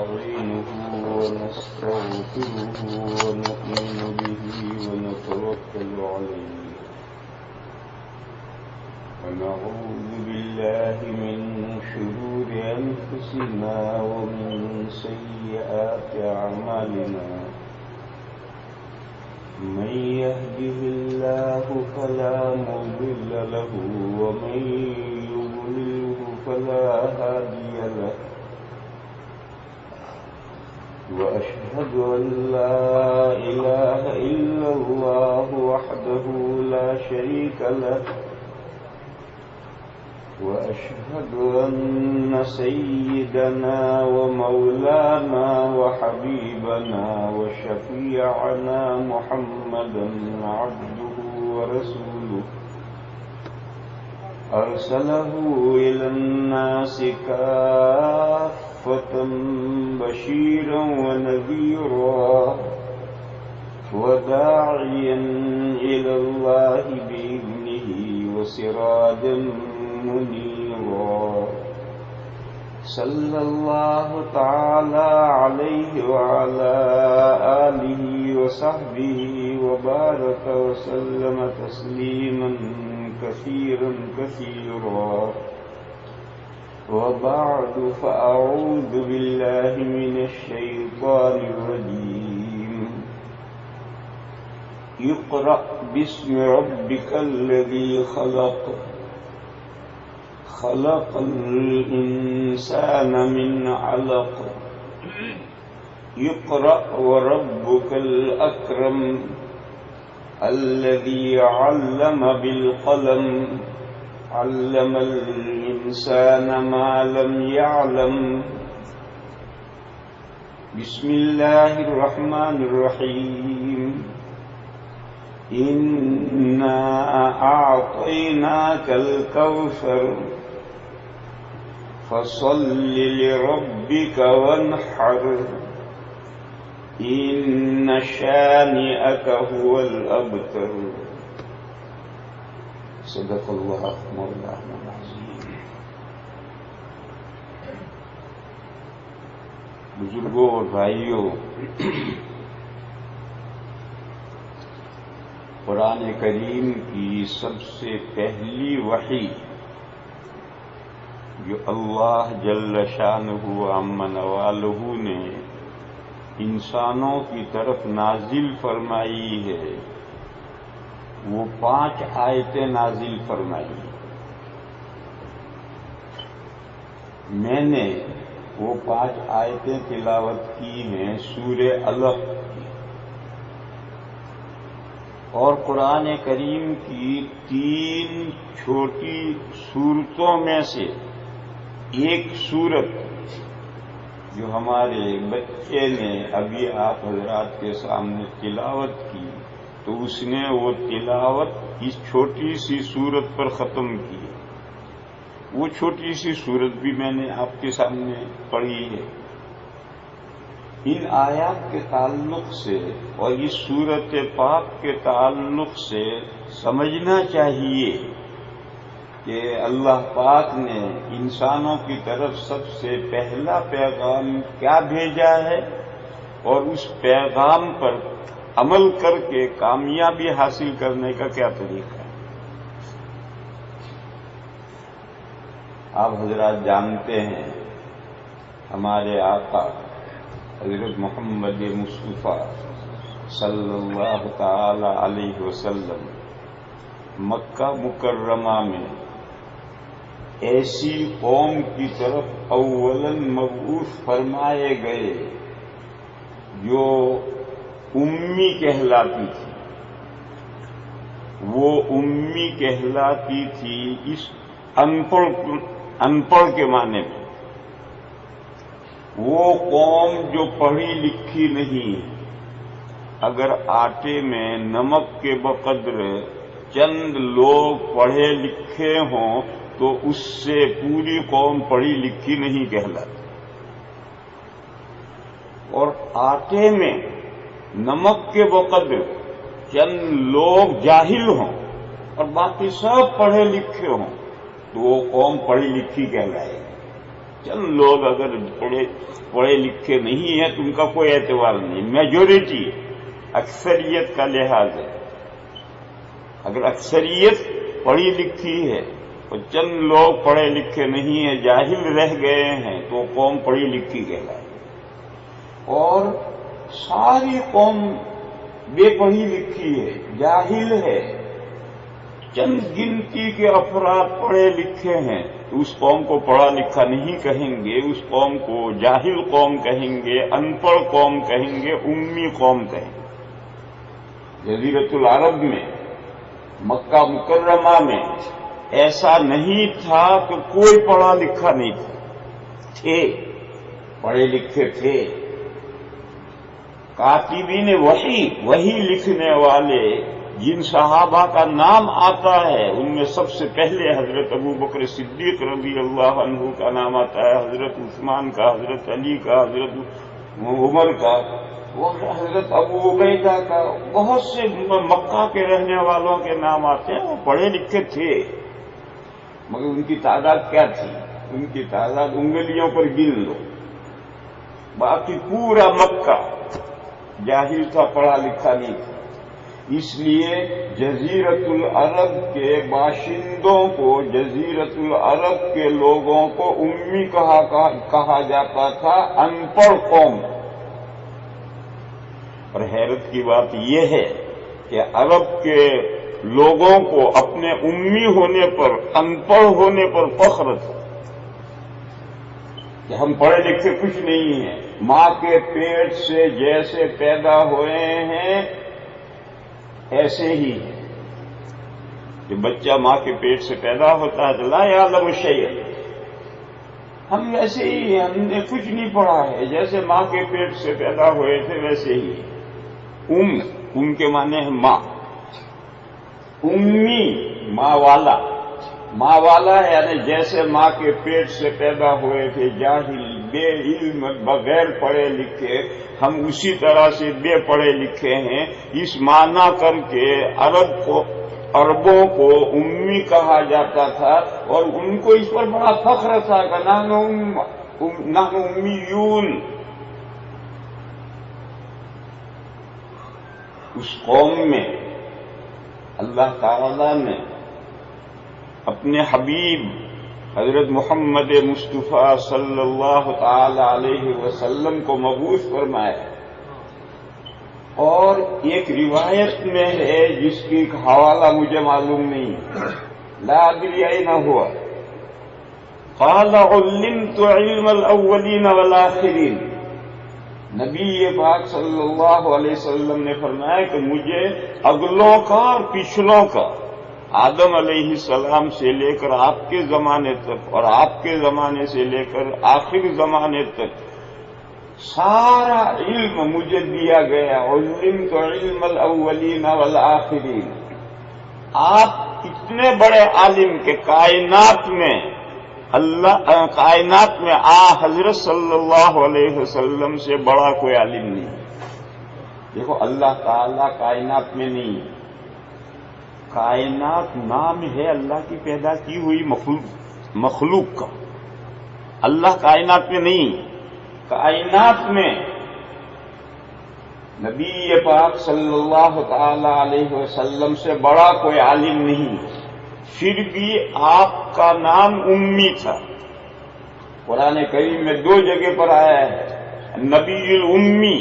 ونستعينه ونستغفره ونؤمن به ونتوكل عليه ونعوذ بالله من شرور أنفسنا ومن سيئات أعمالنا من يهده الله فلا مضل له ومن يضلله فلا هادي له وأشهد أن لا إله إلا الله وحده لا شريك له وأشهد أن سيدنا ومولانا وحبيبنا وشفيعنا محمدا عبده ورسوله أرسله إلى الناس كافة بشيرا ونذيرا وداعيا إلى الله بإذنه وسراجا منيرا صلى الله تعالى عليه وعلى آله وصحبه وبارك وسلم تسليما كثيرا كثيرا وبعد فأعوذ بالله من الشيطان الرجيم اقرأ باسم ربك الذي خلق خلق الإنسان من علق اقرأ وربك الأكرم الذي علم بالقلم علم الإنسان ما لم يعلم بسم الله الرحمن الرحيم إنا أعطيناك الكوثر فصل لربك وانحر إن شانئك هو الأبتر صدق الله مولانا العظيم. بزرگوں اور بھائیوں، قرآن کریم کی سب سے پہلی وحی جو اللہ جل شانہ عم نوالہ نے انسانوں کی طرف نازل فرمائی ہے، وہ 5 آیتیں نازل فرمائی. میں نے وہ 5 آیتیں تلاوت کی ہیں سورہ علق کی، اور قرآن کریم کی 3 چھوٹی سورتوں میں سے ایک سورت جو ہمارے بچے نے ابھی آپ حضرات کے سامنے تلاوت کی، تو اس نے وہ تلاوت اس چھوٹی سی سورت پر ختم کی. وہ چھوٹی سی سورت بھی میں نے آپ کے سامنے پڑھی ہے. ان آیات کے تعلق سے اور اس سورت پاک کے تعلق سے سمجھنا چاہیے کہ اللہ پاک نے انسانوں کی طرف سب سے پہلا پیغام کیا بھیجا ہے، اور اس پیغام پر عمل کر کے کامیابی حاصل کرنے کا کیا طریقہ ہے. آپ حضرات جانتے ہیں ہمارے آقا حضرت محمد مصطفیٰ صلی اللہ تعالی علیہ وسلم مکہ مکرمہ میں ایسی قوم کی طرف اولاً مبعوث فرمائے گئے جو امی کہلاتی تھی. وہ امی کہلاتی تھی اس ان پڑھ کے معنی میں. وہ قوم جو پڑھی لکھی نہیں، اگر آٹے میں نمک کے بقدر چند لوگ پڑھے لکھے ہوں تو اس سے پوری قوم پڑھی لکھی نہیں کہلاتی. اور آٹے میں نمک کے بقدر چند لوگ جاہل ہوں اور باقی سب پڑھے لکھے ہوں تو وہ قوم پڑھی لکھی کہلائے گی. چند لوگ اگر پڑھے لکھے نہیں ہیں تو ان کا کوئی اعتبار نہیں. میجورٹی اکثریت کا لحاظ ہے. اگر اکثریت پڑھی لکھی ہے اور چند لوگ پڑھے لکھے نہیں ہیں، جاہل رہ گئے ہیں، تو قوم پڑھی لکھی کہلائے. اور ساری قوم بے پڑھی لکھی ہے، جاہل ہے، چند گنتی کے افراد پڑھے لکھے ہیں، تو اس قوم کو پڑھا لکھا نہیں کہیں گے، اس قوم کو جاہل قوم کہیں گے، ان پڑھ قوم کہیں گے، امی قوم کہیں گے. جزیرۃ العرب میں، مکہ مکرمہ میں ایسا نہیں تھا کہ کوئی پڑھا لکھا نہیں تھا. تھے، پڑھے لکھے تھے. کاتبین وحی لکھنے والے جن صحابہ کا نام آتا ہے ان میں سب سے پہلے حضرت ابو بکر صدیق رضی اللہ عنہ کا نام آتا ہے، حضرت عثمان کا، حضرت علی کا، حضرت عمر کا، حضرت ابو عبیدہ کا. بہت سے مکہ کے رہنے والوں کے نام آتے ہیں. وہ پڑھے لکھے تھے، مگر ان کی تعداد کیا تھی؟ ان کی تعداد انگلیوں پر گن لو. باقی پورا مکہ جاہل تھا، پڑھا لکھا نہیں تھا. اس لیے جزیرۃ العرب کے باشندوں کو، جزیرۃ العرب کے لوگوں کو امی کہا جاتا تھا، ان پڑھ قوم. اور حیرت کی بات یہ ہے کہ عرب کے لوگوں کو اپنے امی ہونے پر، ان پڑھ ہونے پر فخر تھا کہ ہم پڑھے لکھے کچھ نہیں ہیں. ماں کے پیٹ سے جیسے پیدا ہوئے ہیں ایسے ہی ہیں. جب بچہ ماں کے پیٹ سے پیدا ہوتا ہے تو لا یعلم شیئا، ہم ویسے ہی ہیں، ہم نے کچھ نہیں پڑھا ہے، جیسے ماں کے پیٹ سے پیدا ہوئے تھے ویسے ہی. ام کے معنی ہے ماں. امی ماں والا، ماں والا یعنی جیسے ماں کے پیٹ سے پیدا ہوئے تھے جاہل، بے علم، بغیر پڑھے لکھے، ہم اسی طرح سے بے پڑھے لکھے ہیں. اس معنی کر کے عربوں کو امی کہا جاتا تھا، اور ان کو اس پر بڑا فخر تھا کہ نحن امیون. اس قوم میں اللہ تعالی نے اپنے حبیب حضرت محمد مصطفیٰ صلی اللہ تعالی علیہ وسلم کو مبعوث فرمایا. اور ایک روایت میں ہے جس کی حوالہ مجھے معلوم نہیں، لا ادری این ہوا، قال علمت علم الاولین والآخرین. نبی پاک صلی اللہ علیہ وسلم نے فرمایا کہ مجھے اگلوں کا اور پچھلوں کا، آدم علیہ السلام سے لے کر آپ کے زمانے تک اور آپ کے زمانے سے لے کر آخر زمانے تک سارا علم مجھے دیا گیا. علمت علم الاولین والآخرین. آپ اتنے بڑے عالم کہ کائنات میں حضرت صلی اللہ علیہ وسلم سے بڑا کوئی عالم نہیں. دیکھو اللہ تعالی کائنات میں نہیں. کائنات نام ہے اللہ کی پیدا کی ہوئی مخلوق کا. اللہ کائنات میں نہیں. کائنات میں نبی پاک صلی اللہ تعالی علیہ وسلم سے بڑا کوئی عالم نہیں. پھر بھی آپ کا نام امی تھا. قرآن کریم میں 2 جگہ پر آیا ہے نبی الامی.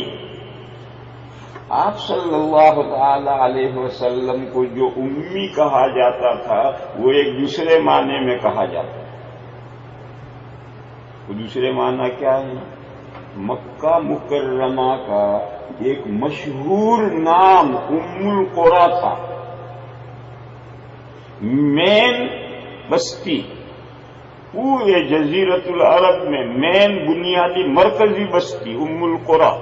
آپ صلی اللہ تعالی علیہ وسلم کو جو امی کہا جاتا تھا وہ ایک دوسرے معنی میں کہا جاتا ہے. وہ دوسرے معنی کیا ہے؟ مکہ مکرمہ کا ایک مشہور نام ام القریٰ تھا. مین بستی، پورے جزیرۃ العرب میں مین بنیادی مرکزی بستی ام القریٰ،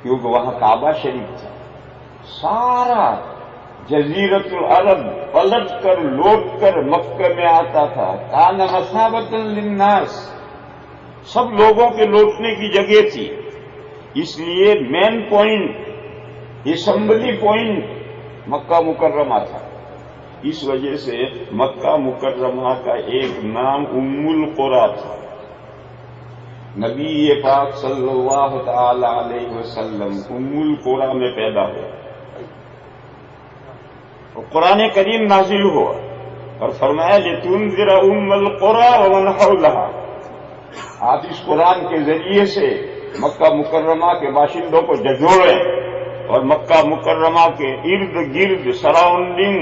کیونکہ وہاں کعبہ شریف تھا. سارا جزیرۃ العرب پلٹ کر لوٹ کر مکہ میں آتا تھا. کان مثابۃ للناس، سب لوگوں کے لوٹنے کی جگہ تھی. اس لیے مین پوائنٹ، اسمبلی پوائنٹ مکہ مکرمہ تھا. اس وجہ سے مکہ مکرمہ کا ایک نام ام القریٰ تھا۔ نبی پاک صلی اللہ تعالی علیہ وسلم ام القریٰ میں پیدا ہوئے اور قرآن کریم نازل ہوا اور فرمایا لتنذر ام القریٰ ومن حولہا، آپ اس قرآن کے ذریعے سے مکہ مکرمہ کے باشندوں کو جھنجھوڑیں اور مکہ مکرمہ کے ارد گرد سراؤنڈنگ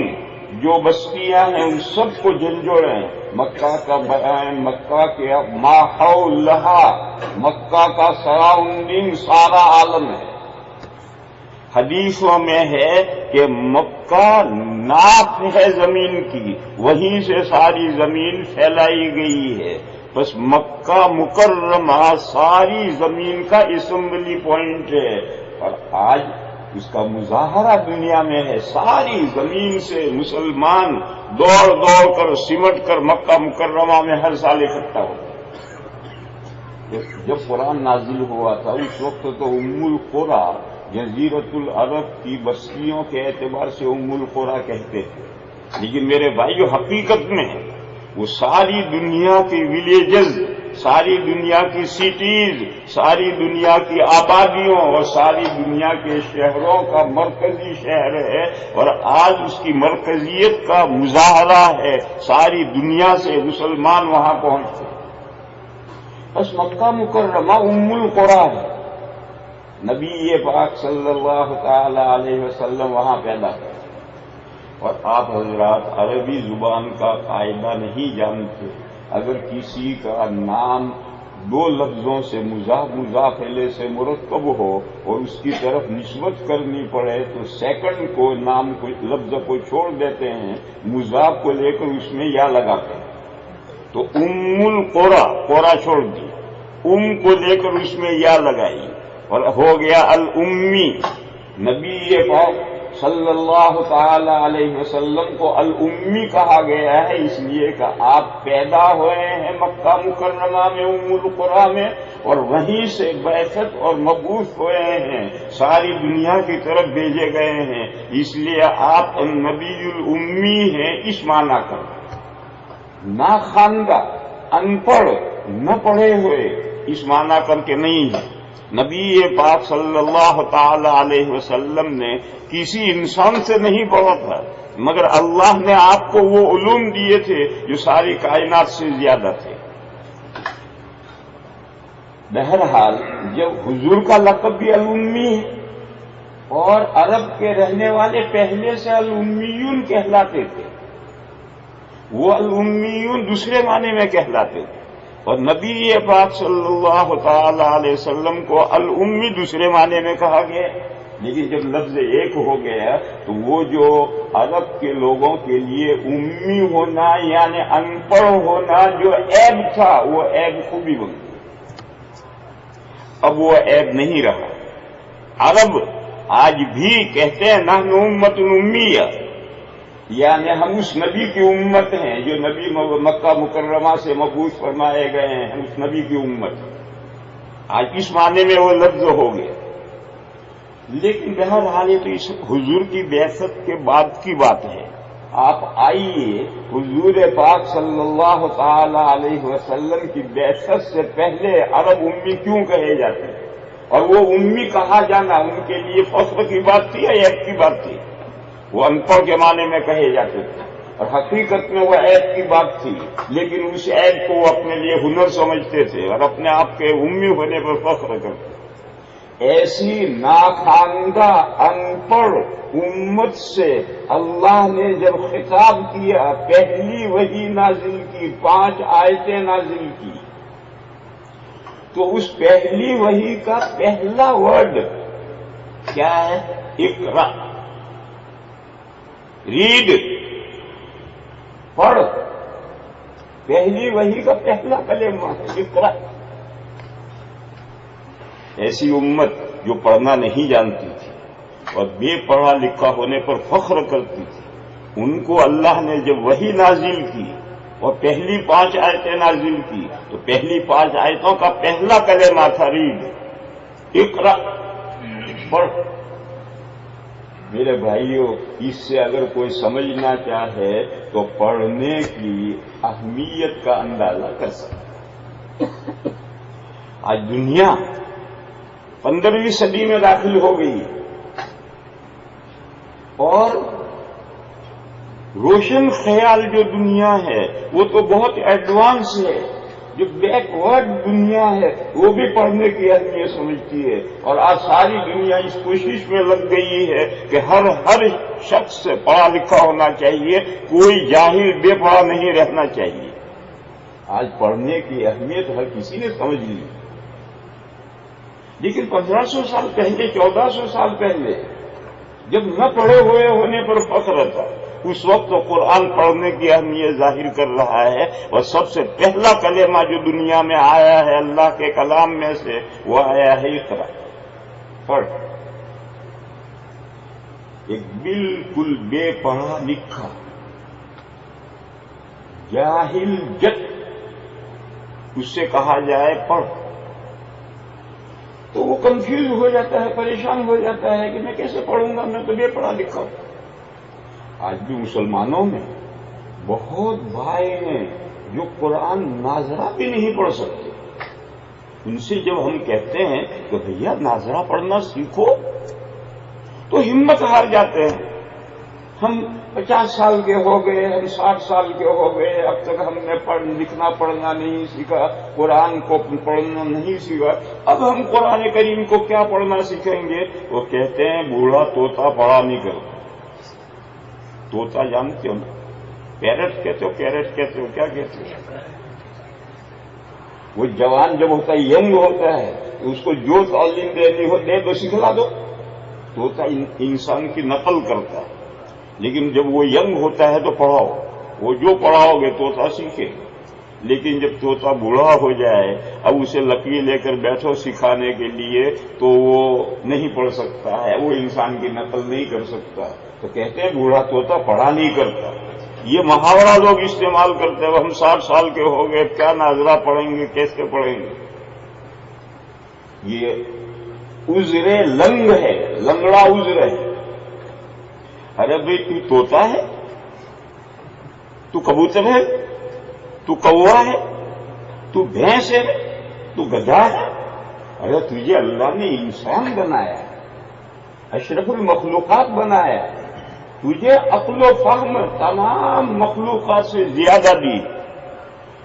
جو بستیاں ہیں ان سب کو جھنجھوڑیں۔ مکہ کا بیان، مکہ کے ماحولہا، مکہ کا سراؤنڈنگ سارا عالم ہے۔ حدیثوں میں ہے کہ مکہ ناف ہے زمین کی، وہیں سے ساری زمین پھیلائی گئی ہے، بس مکہ مکرمہ ساری زمین کا اسمبلی پوائنٹ ہے، اور آج اس کا مظاہرہ دنیا میں ہے۔ ساری زمین سے مسلمان دوڑ دوڑ کر سمٹ کر مکہ مکرمہ میں ہر سال اکٹھا ہوتے۔ جب قرآن نازل ہوا تھا اس وقت تو ام القریٰ جزیرت العرب کی بستیوں کے اعتبار سے ام القریٰ کہتے تھے، لیکن میرے بھائی جو حقیقت میں ہے وہ ساری دنیا کی ولیجز، ساری دنیا کی سٹیز، ساری دنیا کی آبادیوں اور ساری دنیا کے شہروں کا مرکزی شہر ہے، اور آج اس کی مرکزیت کا مظاہرہ ہے، ساری دنیا سے مسلمان وہاں پہنچتے۔ بس مکہ مکرمہ ام القریٰ ہے، نبی پاک صلی اللہ تعالی علیہ وسلم وہاں پیدا ہوئے، اور آپ حضرات عربی زبان کا قاعدہ نہیں جانتے۔ اگر کسی کا نام دو لفظوں سے مضاف الیہ سے مرکب ہو اور اس کی طرف نسبت کرنی پڑے تو سیکنڈ کو نام کو لفظ کو چھوڑ دیتے ہیں، مضاف کو لے کر اس میں یا لگاتے ہیں۔ تو ام القریٰ، قریٰ چھوڑ دی، ام کو لے کر اس میں یا لگائی اور ہو گیا الامی۔ نبی پاک صلی اللہ تعالی علیہ وسلم کو الامی کہا گیا ہے اس لیے کہ آپ پیدا ہوئے ہیں مکہ مکرمہ میں ام القریٰ میں، اور وہیں سے بعثت اور مبعوث ہوئے ہیں، ساری دنیا کی طرف بھیجے گئے ہیں، اس لیے آپ النبی الامی ہیں اس معنی کر، نہ خواندہ، ان پڑھ، نہ پڑھے ہوئے اس معنی کر کے نہیں ہے۔ نبی پاک صلی اللہ تعالی علیہ وسلم نے کسی انسان سے نہیں پڑھا تھا، مگر اللہ نے آپ کو وہ علوم دیے تھے جو ساری کائنات سے زیادہ تھے۔ بہرحال جب حضور کا لقب بھی الامی ہے اور عرب کے رہنے والے پہلے سے الامیون کہلاتے تھے، وہ الامیون دوسرے معنی میں کہلاتے تھے، اور نبی پاک صلی اللہ تعالی علیہ وسلم کو الامی دوسرے معنی میں کہا گیا، لیکن جب لفظ ایک ہو گیا تو وہ جو عرب کے لوگوں کے لیے امی ہونا یعنی ان پڑھ ہونا جو عیب تھا وہ عیب خوبی بن گئی، اب وہ عیب نہیں رہا۔ عرب آج بھی کہتے ہیں نحن امت امیہ، یعنی ہم اس نبی کی امت ہیں جو نبی مکہ مکرمہ سے مبعوث فرمائے گئے ہیں، ہم اس نبی کی امت ہیں۔ آج اس معنی میں وہ لفظ ہو گیا، لیکن بہرحال یہ تو اس حضور کی بعثت کے بعد کی بات ہے۔ آپ آئیے، حضور پاک صلی اللہ تعالی علیہ وسلم کی بعثت سے پہلے عرب امی کیوں کہے جاتے ہیں، اور وہ امی کہا جانا ان کے لیے فخر کی بات تھی یا عیب کی بات تھی؟ وہ ان پڑھ کے معنی میں کہے جاتے تھے، اور حقیقت میں وہ عیب کی بات تھی، لیکن اس عیب کو وہ اپنے لیے ہنر سمجھتے تھے اور اپنے آپ کے امی ہونے پر فخر کرتے۔ ایسی ناخواندہ ان پڑھ امت سے اللہ نے جب خطاب کیا، پہلی وحی نازل کی، 5 آیتیں نازل کی، تو اس پہلی وحی کا پہلا ورڈ کیا ہے؟ اقرا، ریڈ، پڑھ۔ پہلی وحی کا پہلا کلمہ ہے اقرا۔ ایسی امت جو پڑھنا نہیں جانتی تھی اور بے پڑھا لکھا ہونے پر فخر کرتی تھی، ان کو اللہ نے جب وحی نازل کی اور پہلی 5 آیتیں نازل کی تو پہلی 5 آیتوں کا پہلا کلمہ تھا ریڈ، اقرا، پڑھ۔ میرے بھائیوں، اس سے اگر کوئی سمجھنا چاہے تو پڑھنے کی اہمیت کا اندازہ کر سکتا ہے۔ آج دنیا 15ویں صدی میں داخل ہو گئی اور روشن خیال جو دنیا ہے وہ تو بہت ایڈوانس ہے، جو بیکورڈ دنیا ہے وہ بھی پڑھنے کی اہمیت سمجھتی ہے، اور آج ساری دنیا اس کوشش میں لگ گئی ہے کہ ہر شخص پڑھا لکھا ہونا چاہیے، کوئی جاہل بے پڑھا نہیں رہنا چاہیے۔ آج پڑھنے کی اہمیت ہر کسی نے سمجھ لی، لیکن 1500 سال پہلے، 1400 سال پہلے جب نہ پڑھے ہوئے ہونے پر فخر تھا، اس وقت تو قرآن پڑھنے کی اہمیت ظاہر کر رہا ہے، اور سب سے پہلا کلمہ جو دنیا میں آیا ہے اللہ کے کلام میں سے وہ آیا ہے اقرا، پڑھ۔ ایک بالکل بے پڑھا لکھا جاہل جت اس سے کہا جائے پڑھ تو وہ کنفیوز ہو جاتا ہے، پریشان ہو جاتا ہے کہ میں کیسے پڑھوں گا، میں تو بے پڑھا لکھا ہوں۔ آج بھی مسلمانوں میں بہت بھائی ہیں جو قرآن ناظرہ بھی نہیں پڑھ سکتے۔ ان سے جب ہم کہتے ہیں کہ بھیا ناظرہ پڑھنا سیکھو تو ہمت ہار جاتے ہیں۔ ہم 50 سال کے ہو گئے، ہم 60 سال کے ہو گئے، اب تک ہم نے لکھنا پڑھنا نہیں سیکھا، قرآن کو پڑھنا نہیں سیکھا، اب ہم قرآن کریم کو کیا پڑھنا سیکھیں گے؟ وہ کہتے ہیں بوڑھا طوطا پڑھا نہیں کرتا۔ طوطا جانتے ہو نا، پیرٹ کہتے ہو، کیرٹ کہتے ہو، کیا کہتے ہو؟ وہ جوان جب ہوتا ہے، ینگ ہوتا ہے، تو اس کو جو تعلیم دینی ہو دے دو، سکھلا دو۔ طوطا انسان کی نقل کرتا ہے، لیکن جب وہ ینگ ہوتا ہے تو پڑھاؤ، وہ جو پڑھاؤ گے طوطا سیکھے۔ لیکن جب طوطا بوڑھا ہو جائے، اب اسے لکڑی لے کر بیٹھو سکھانے کے لیے تو وہ نہیں پڑھ سکتا ہے، وہ انسان کی نقل نہیں کر سکتا، تو کہتے ہیں بوڑھا طوطا پڑھا نہیں کرتا۔ یہ محاورہ لوگ استعمال کرتے ہیں، ہم 60 سال کے ہو گئے، کیا ناظرہ پڑھیں گے، کیسے پڑھیں گے؟ یہ عذر لنگ ہے، لنگڑا عذر ہے۔ ارے بھائی تو طوطا ہے، تو کبوتر ہے، تو کوا ہے، تو بھینس ہے، تو گدھا ہے، ارے تجھے اللہ نے انسان بنایا، اشرف المخلوقات بنایا، تجھے عقل و فہم تمام مخلوقات سے زیادہ دی،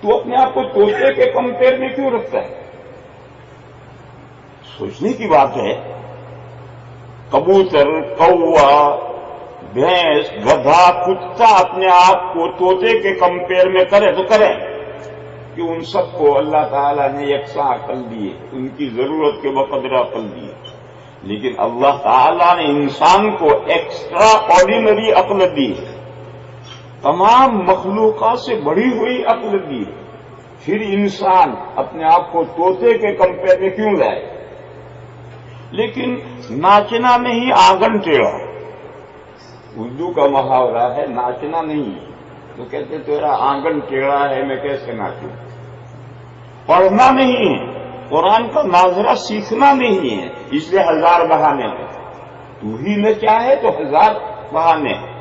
تو اپنے آپ کو طوطے کے کمپیئر میں کیوں رکھتا ہے؟ سوچنے کی بات ہے۔ کبوتر، کوا، بھینس، گدھا، کتا اپنے آپ کو طوطے کے کمپیئر میں کرے تو کرے کہ ان سب کو اللہ تعالیٰ نے یکساں عقل دی، ان کی ضرورت کے بقدر عقل دی، لیکن اللہ تعالیٰ نے انسان کو ایکسٹرا آرڈینری عقل دی، تمام مخلوقات سے بڑھی ہوئی عقل دی، پھر انسان اپنے آپ کو طوطے کے کمپیئر میں کیوں لائے؟ لیکن ناچنا نہیں، آنگن ٹیڑھا، اردو کا محاورہ ہے ناچنا نہیں، تو کہتے تیرا آنگن ٹیڑھا ہے، میں کیسے ناچوں؟ پڑھنا نہیں ہے، قرآن کا ناظرہ سیکھنا نہیں ہے، اس لیے 1000 بہانے ہیں، تو ہی نہ چاہے تو 1000 بہانے ہیں،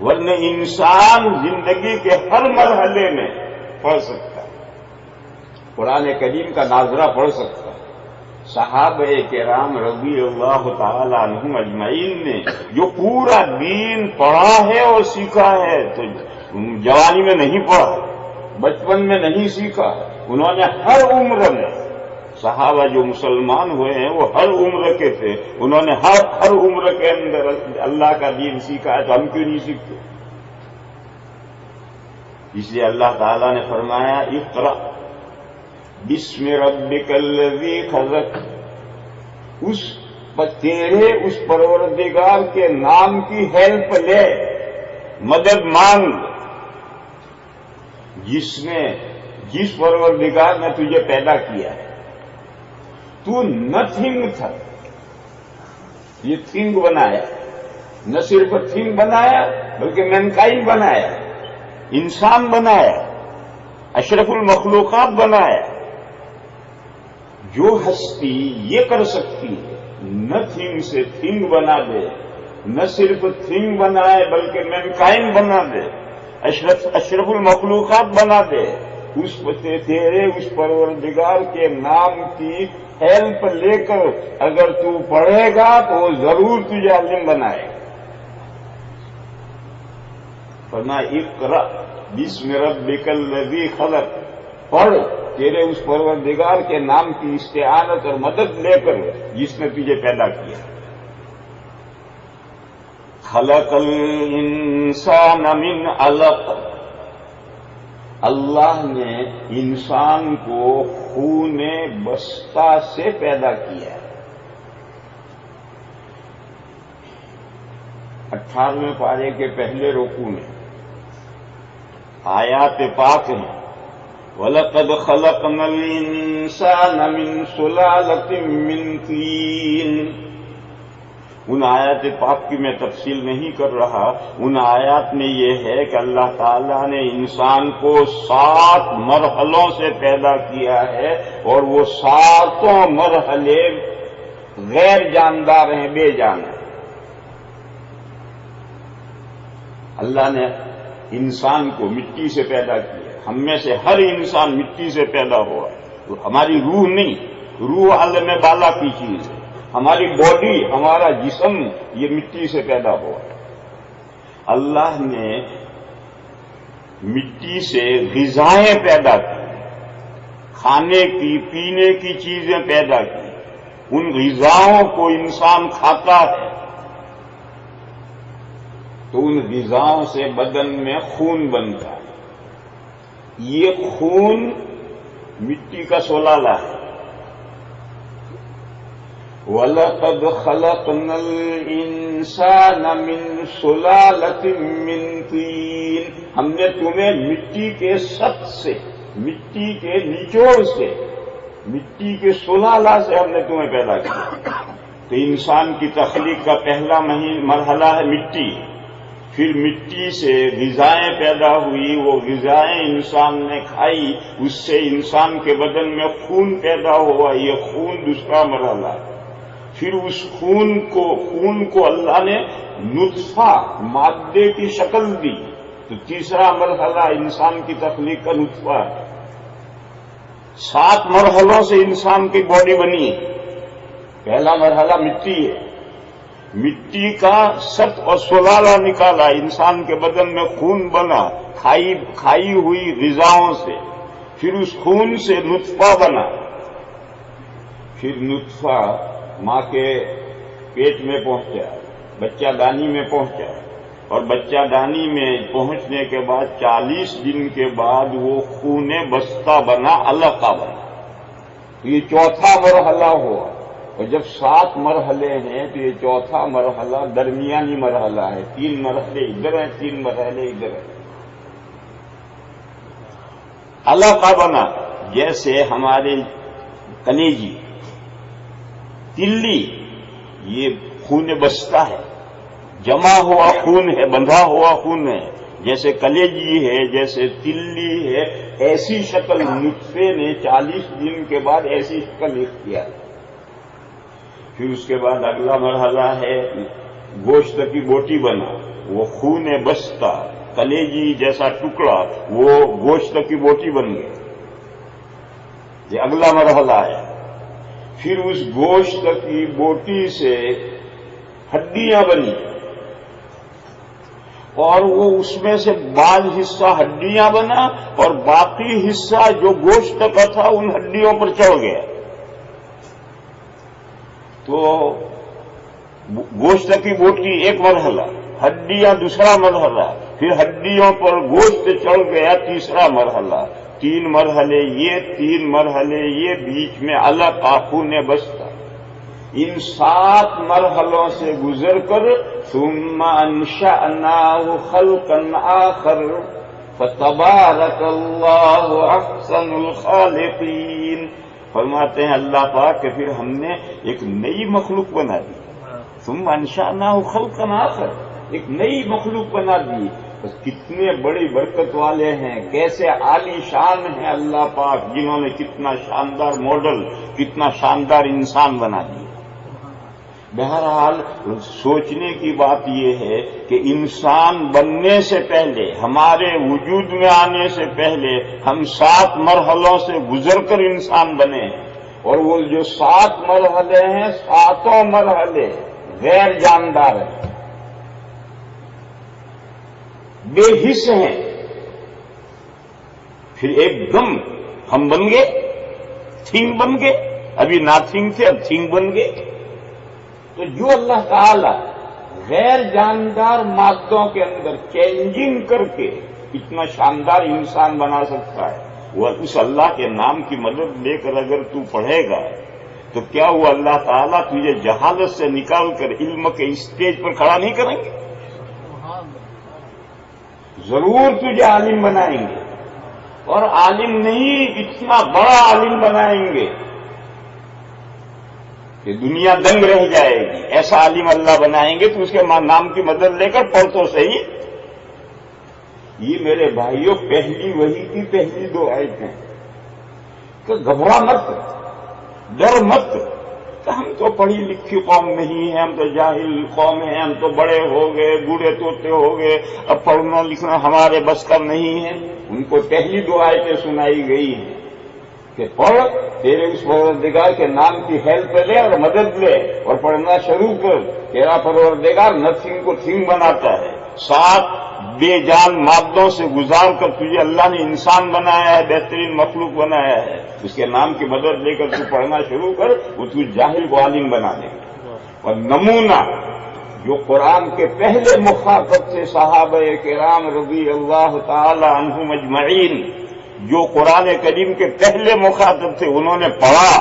ورنہ انسان زندگی کے ہر مرحلے میں پڑھ سکتا ہے، قرآن کریم کا ناظرہ پڑھ سکتا ہے۔ صحابہ کرام رضی اللہ تعالی عنہم اجمعین نے جو پورا دین پڑھا ہے اور سیکھا ہے، تو جوانی میں نہیں پڑھا، بچپن میں نہیں سیکھا، انہوں نے ہر عمر میں، صحابہ جو مسلمان ہوئے ہیں وہ ہر عمر کے تھے، انہوں نے ہر عمر کے اندر اللہ کا دین سیکھا ہے، تو ہم کیوں نہیں سیکھتے؟ اس لیے اللہ تعالیٰ نے فرمایا اقرأ بسم ربک الذی خلق، تیرے اس پروردگار کے نام کی ہیلپ لے، مدد مانگ، جس پروردگار نے تجھے پیدا کیا ہے۔ تو نتھنگ تھا، یہ تھنگ بنایا، نہ صرف تھنگ بنایا بلکہ مینکائنڈ بنایا، انسان بنایا، اشرف المخلوقات بنایا۔ جو ہستی یہ کر سکتی ہے، نتھنگ سے تھنگ بنا دے، نہ صرف تھنگ بنائے بلکہ مینکائنڈ بنا دے، اشرف المخلوقات بنا دے، تیرے اس پروردگار کے نام کی ہیلپ لے کر اگر تو پڑھے گا تو وہ ضرور تجھے عالم بنائے گا۔ فرمایا اقرأ بسم ربک الذی خلق، پڑھ تیرے اس پروردگار کے نام کی استعانت اور مدد لے کر جس نے تجھے پیدا کیا۔ خلق الانسان من علق، اللہ نے انسان کو خون بستہ سے پیدا کیا۔ 18ویں پارے کے پہلے رکوع میں آیات پاک ہیں، وَلَقَدْ خَلَقْنَا الْإِنسَانَ مِنْ سُلَالَةٍ مِّن طِينٍ۔ ان آیات پاک کی میں تفصیل نہیں کر رہا، ان آیات میں یہ ہے کہ اللہ تعالیٰ نے انسان کو 7 مرحلوں سے پیدا کیا ہے، اور وہ 7 مرحلے غیر جاندار ہیں، بے جان ہیں۔ اللہ نے انسان کو مٹی سے پیدا کیا، ہم میں سے ہر انسان مٹی سے پیدا ہوا، تو ہماری روح نہیں، روح عالم بالا کی چیز ہے، ہماری باڈی، ہمارا جسم یہ مٹی سے پیدا ہوا۔ اللہ نے مٹی سے غذائیں پیدا کی، کھانے کی پینے کی چیزیں پیدا کی، ان غذاؤں کو انسان کھاتا ہے تو ان غذاؤں سے بدن میں خون بنتا ہے، یہ خون مٹی کا سلالہ ہے۔ وَلَقَدْ خَلَقْنَا الْإِنسَانَ مِنْ سُلَالَةٍ مِّن طِينٍ، ہم نے تمہیں مٹی کے سط سے، مٹی کے نچوڑ سے، مٹی کے سلالہ سے ہم نے تمہیں پیدا کیا۔ تو انسان کی تخلیق کا پہلا مرحلہ ہے مٹی، پھر مٹی سے غذائیں پیدا ہوئی، وہ غذائیں انسان نے کھائی، اس سے انسان کے بدن میں خون پیدا ہوا، یہ خون دوسرا مرحلہ ہے۔ پھر اس خون کو اللہ نے نطفہ مادے کی شکل دی، تو تیسرا مرحلہ انسان کی تخلیق کا نطفہ ہے۔ 7 مرحلوں سے انسان کی باڈی بنی ہے۔ پہلا مرحلہ مٹی ہے، مٹی کا سط اور سلالہ نکالا، انسان کے بدن میں خون بنا کھائی ہوئی غذاؤں سے، پھر اس خون سے نطفہ بنا، پھر نطفہ ماں کے پیٹ میں پہنچا، بچہ دانی میں پہنچا، اور بچہ دانی میں پہنچنے کے بعد 40 دن کے بعد وہ خون بستہ بنا، علقہ بنا۔ یہ چوتھا مرحلہ ہوا، اور جب 7 مرحلے ہیں تو یہ چوتھا مرحلہ درمیانی مرحلہ ہے، 3 مرحلے ادھر ہیں، 3 مرحلے ادھر ہیں۔ علقہ بنا، جیسے ہمارے کلیجی، تلی، یہ خون بستہ ہے، جمع ہوا خون ہے، بندھا ہوا خون ہے، جیسے کلیجی ہے، جیسے تلی ہے، ایسی شکل نطفے نے 40 دن کے بعد ایسی شکل اختیار کی۔ پھر اس کے بعد اگلا مرحلہ ہے گوشت کی بوٹی بنا، وہ خون بستہ، کلیجی جیسا ٹکڑا، وہ گوشت کی بوٹی بن گئے، یہ اگلا مرحلہ ہے۔ پھر اس گوشت کی بوٹی سے ہڈیاں بنی، اور وہ اس میں سے بعض حصہ ہڈیاں بنا، اور باقی حصہ جو گوشت کا تھا ان ہڈیوں پر چڑھ گیا۔ تو گوشت کی بوٹی ایک مرحلہ، ہڈیاں دوسرا مرحلہ، پھر ہڈیوں پر گوشت چڑھ گیا تیسرا مرحلہ۔ 3 مرحلے یہ، 3 مرحلے یہ، بیچ میں علقہ خون بستہ۔ ان 7 مرحلوں سے گزر کر ثم انشأناه خلقا آخر فتبارک اللہ احسن الخالقین۔ فرماتے ہیں اللہ پاک کہ پھر ہم نے ایک نئی مخلوق بنا دی، ثم انشأناه خلقا آخر، ایک نئی مخلوق بنا دی۔ بس کتنے بڑی برکت والے ہیں، کیسے عالی شان ہیں اللہ پاک، جنہوں نے کتنا شاندار ماڈل، کتنا شاندار انسان بنا دیا۔ بہرحال سوچنے کی بات یہ ہے کہ انسان بننے سے پہلے، ہمارے وجود میں آنے سے پہلے ہم 7 مرحلوں سے گزر کر انسان بنے ہیں، اور وہ جو 7 مرحلے ہیں 7 مرحلے غیر جاندار ہیں، بے حس ہیں. پھر ایک دم ہم بن گئے، تھنگ بن گئے. ابھی ناتھنگ تھے، اب تھنگ بن گئے. تو جو اللہ تعالی غیر جاندار مادوں کے اندر چینجنگ کر کے اتنا شاندار انسان بنا سکتا ہے، وہ اس اللہ کے نام کی مدد لے کر اگر تو پڑھے گا تو کیا وہ اللہ تعالیٰ تجھے جہالت سے نکال کر علم کے اسٹیج پر کھڑا نہیں کریں گے؟ ضرور تجھے عالم بنائیں گے، اور عالم نہیں، اتنا بڑا عالم بنائیں گے کہ دنیا دنگ رہ جائے گی. ایسا عالم اللہ بنائیں گے تو اس کے نام کی مدد لے کر پڑھ تو صحیح. یہ میرے بھائیوں پہلی وحی کی پہلی 2 آیتیں کہ گھبرا مت، ڈر مت کہ ہم تو پڑھی لکھی قوم نہیں ہیں، ہم تو جاہل قوم ہیں، ہم تو بڑے ہو گئے، بوڑھے توتے ہو گئے، اب پڑھنا لکھنا ہمارے بس کا نہیں ہے. ان کو پہلی 2 آیتیں سنائی گئی ہیں کہ پڑھ، تیرے اس پروردگار کے نام کی ہیلپ لے اور مدد لے اور پڑھنا شروع کر. تیرا پروردگار نتھنگ کو تھنگ بناتا ہے. 7 بے جان مادوں سے گزار کر تجھے اللہ نے انسان بنایا ہے، بہترین مخلوق بنایا ہے. اس کے نام کی مدد لے کر تو پڑھنا شروع کر، وہ تجھے جاہل کو عالم بنا دے گا. اور نمونہ جو قرآن کے پہلے مخاطب تھے صحابہ کرام رضی اللہ تعالی عنہم اجمعین، جو قرآن کریم کے پہلے مخاطب تھے، انہوں نے پڑھا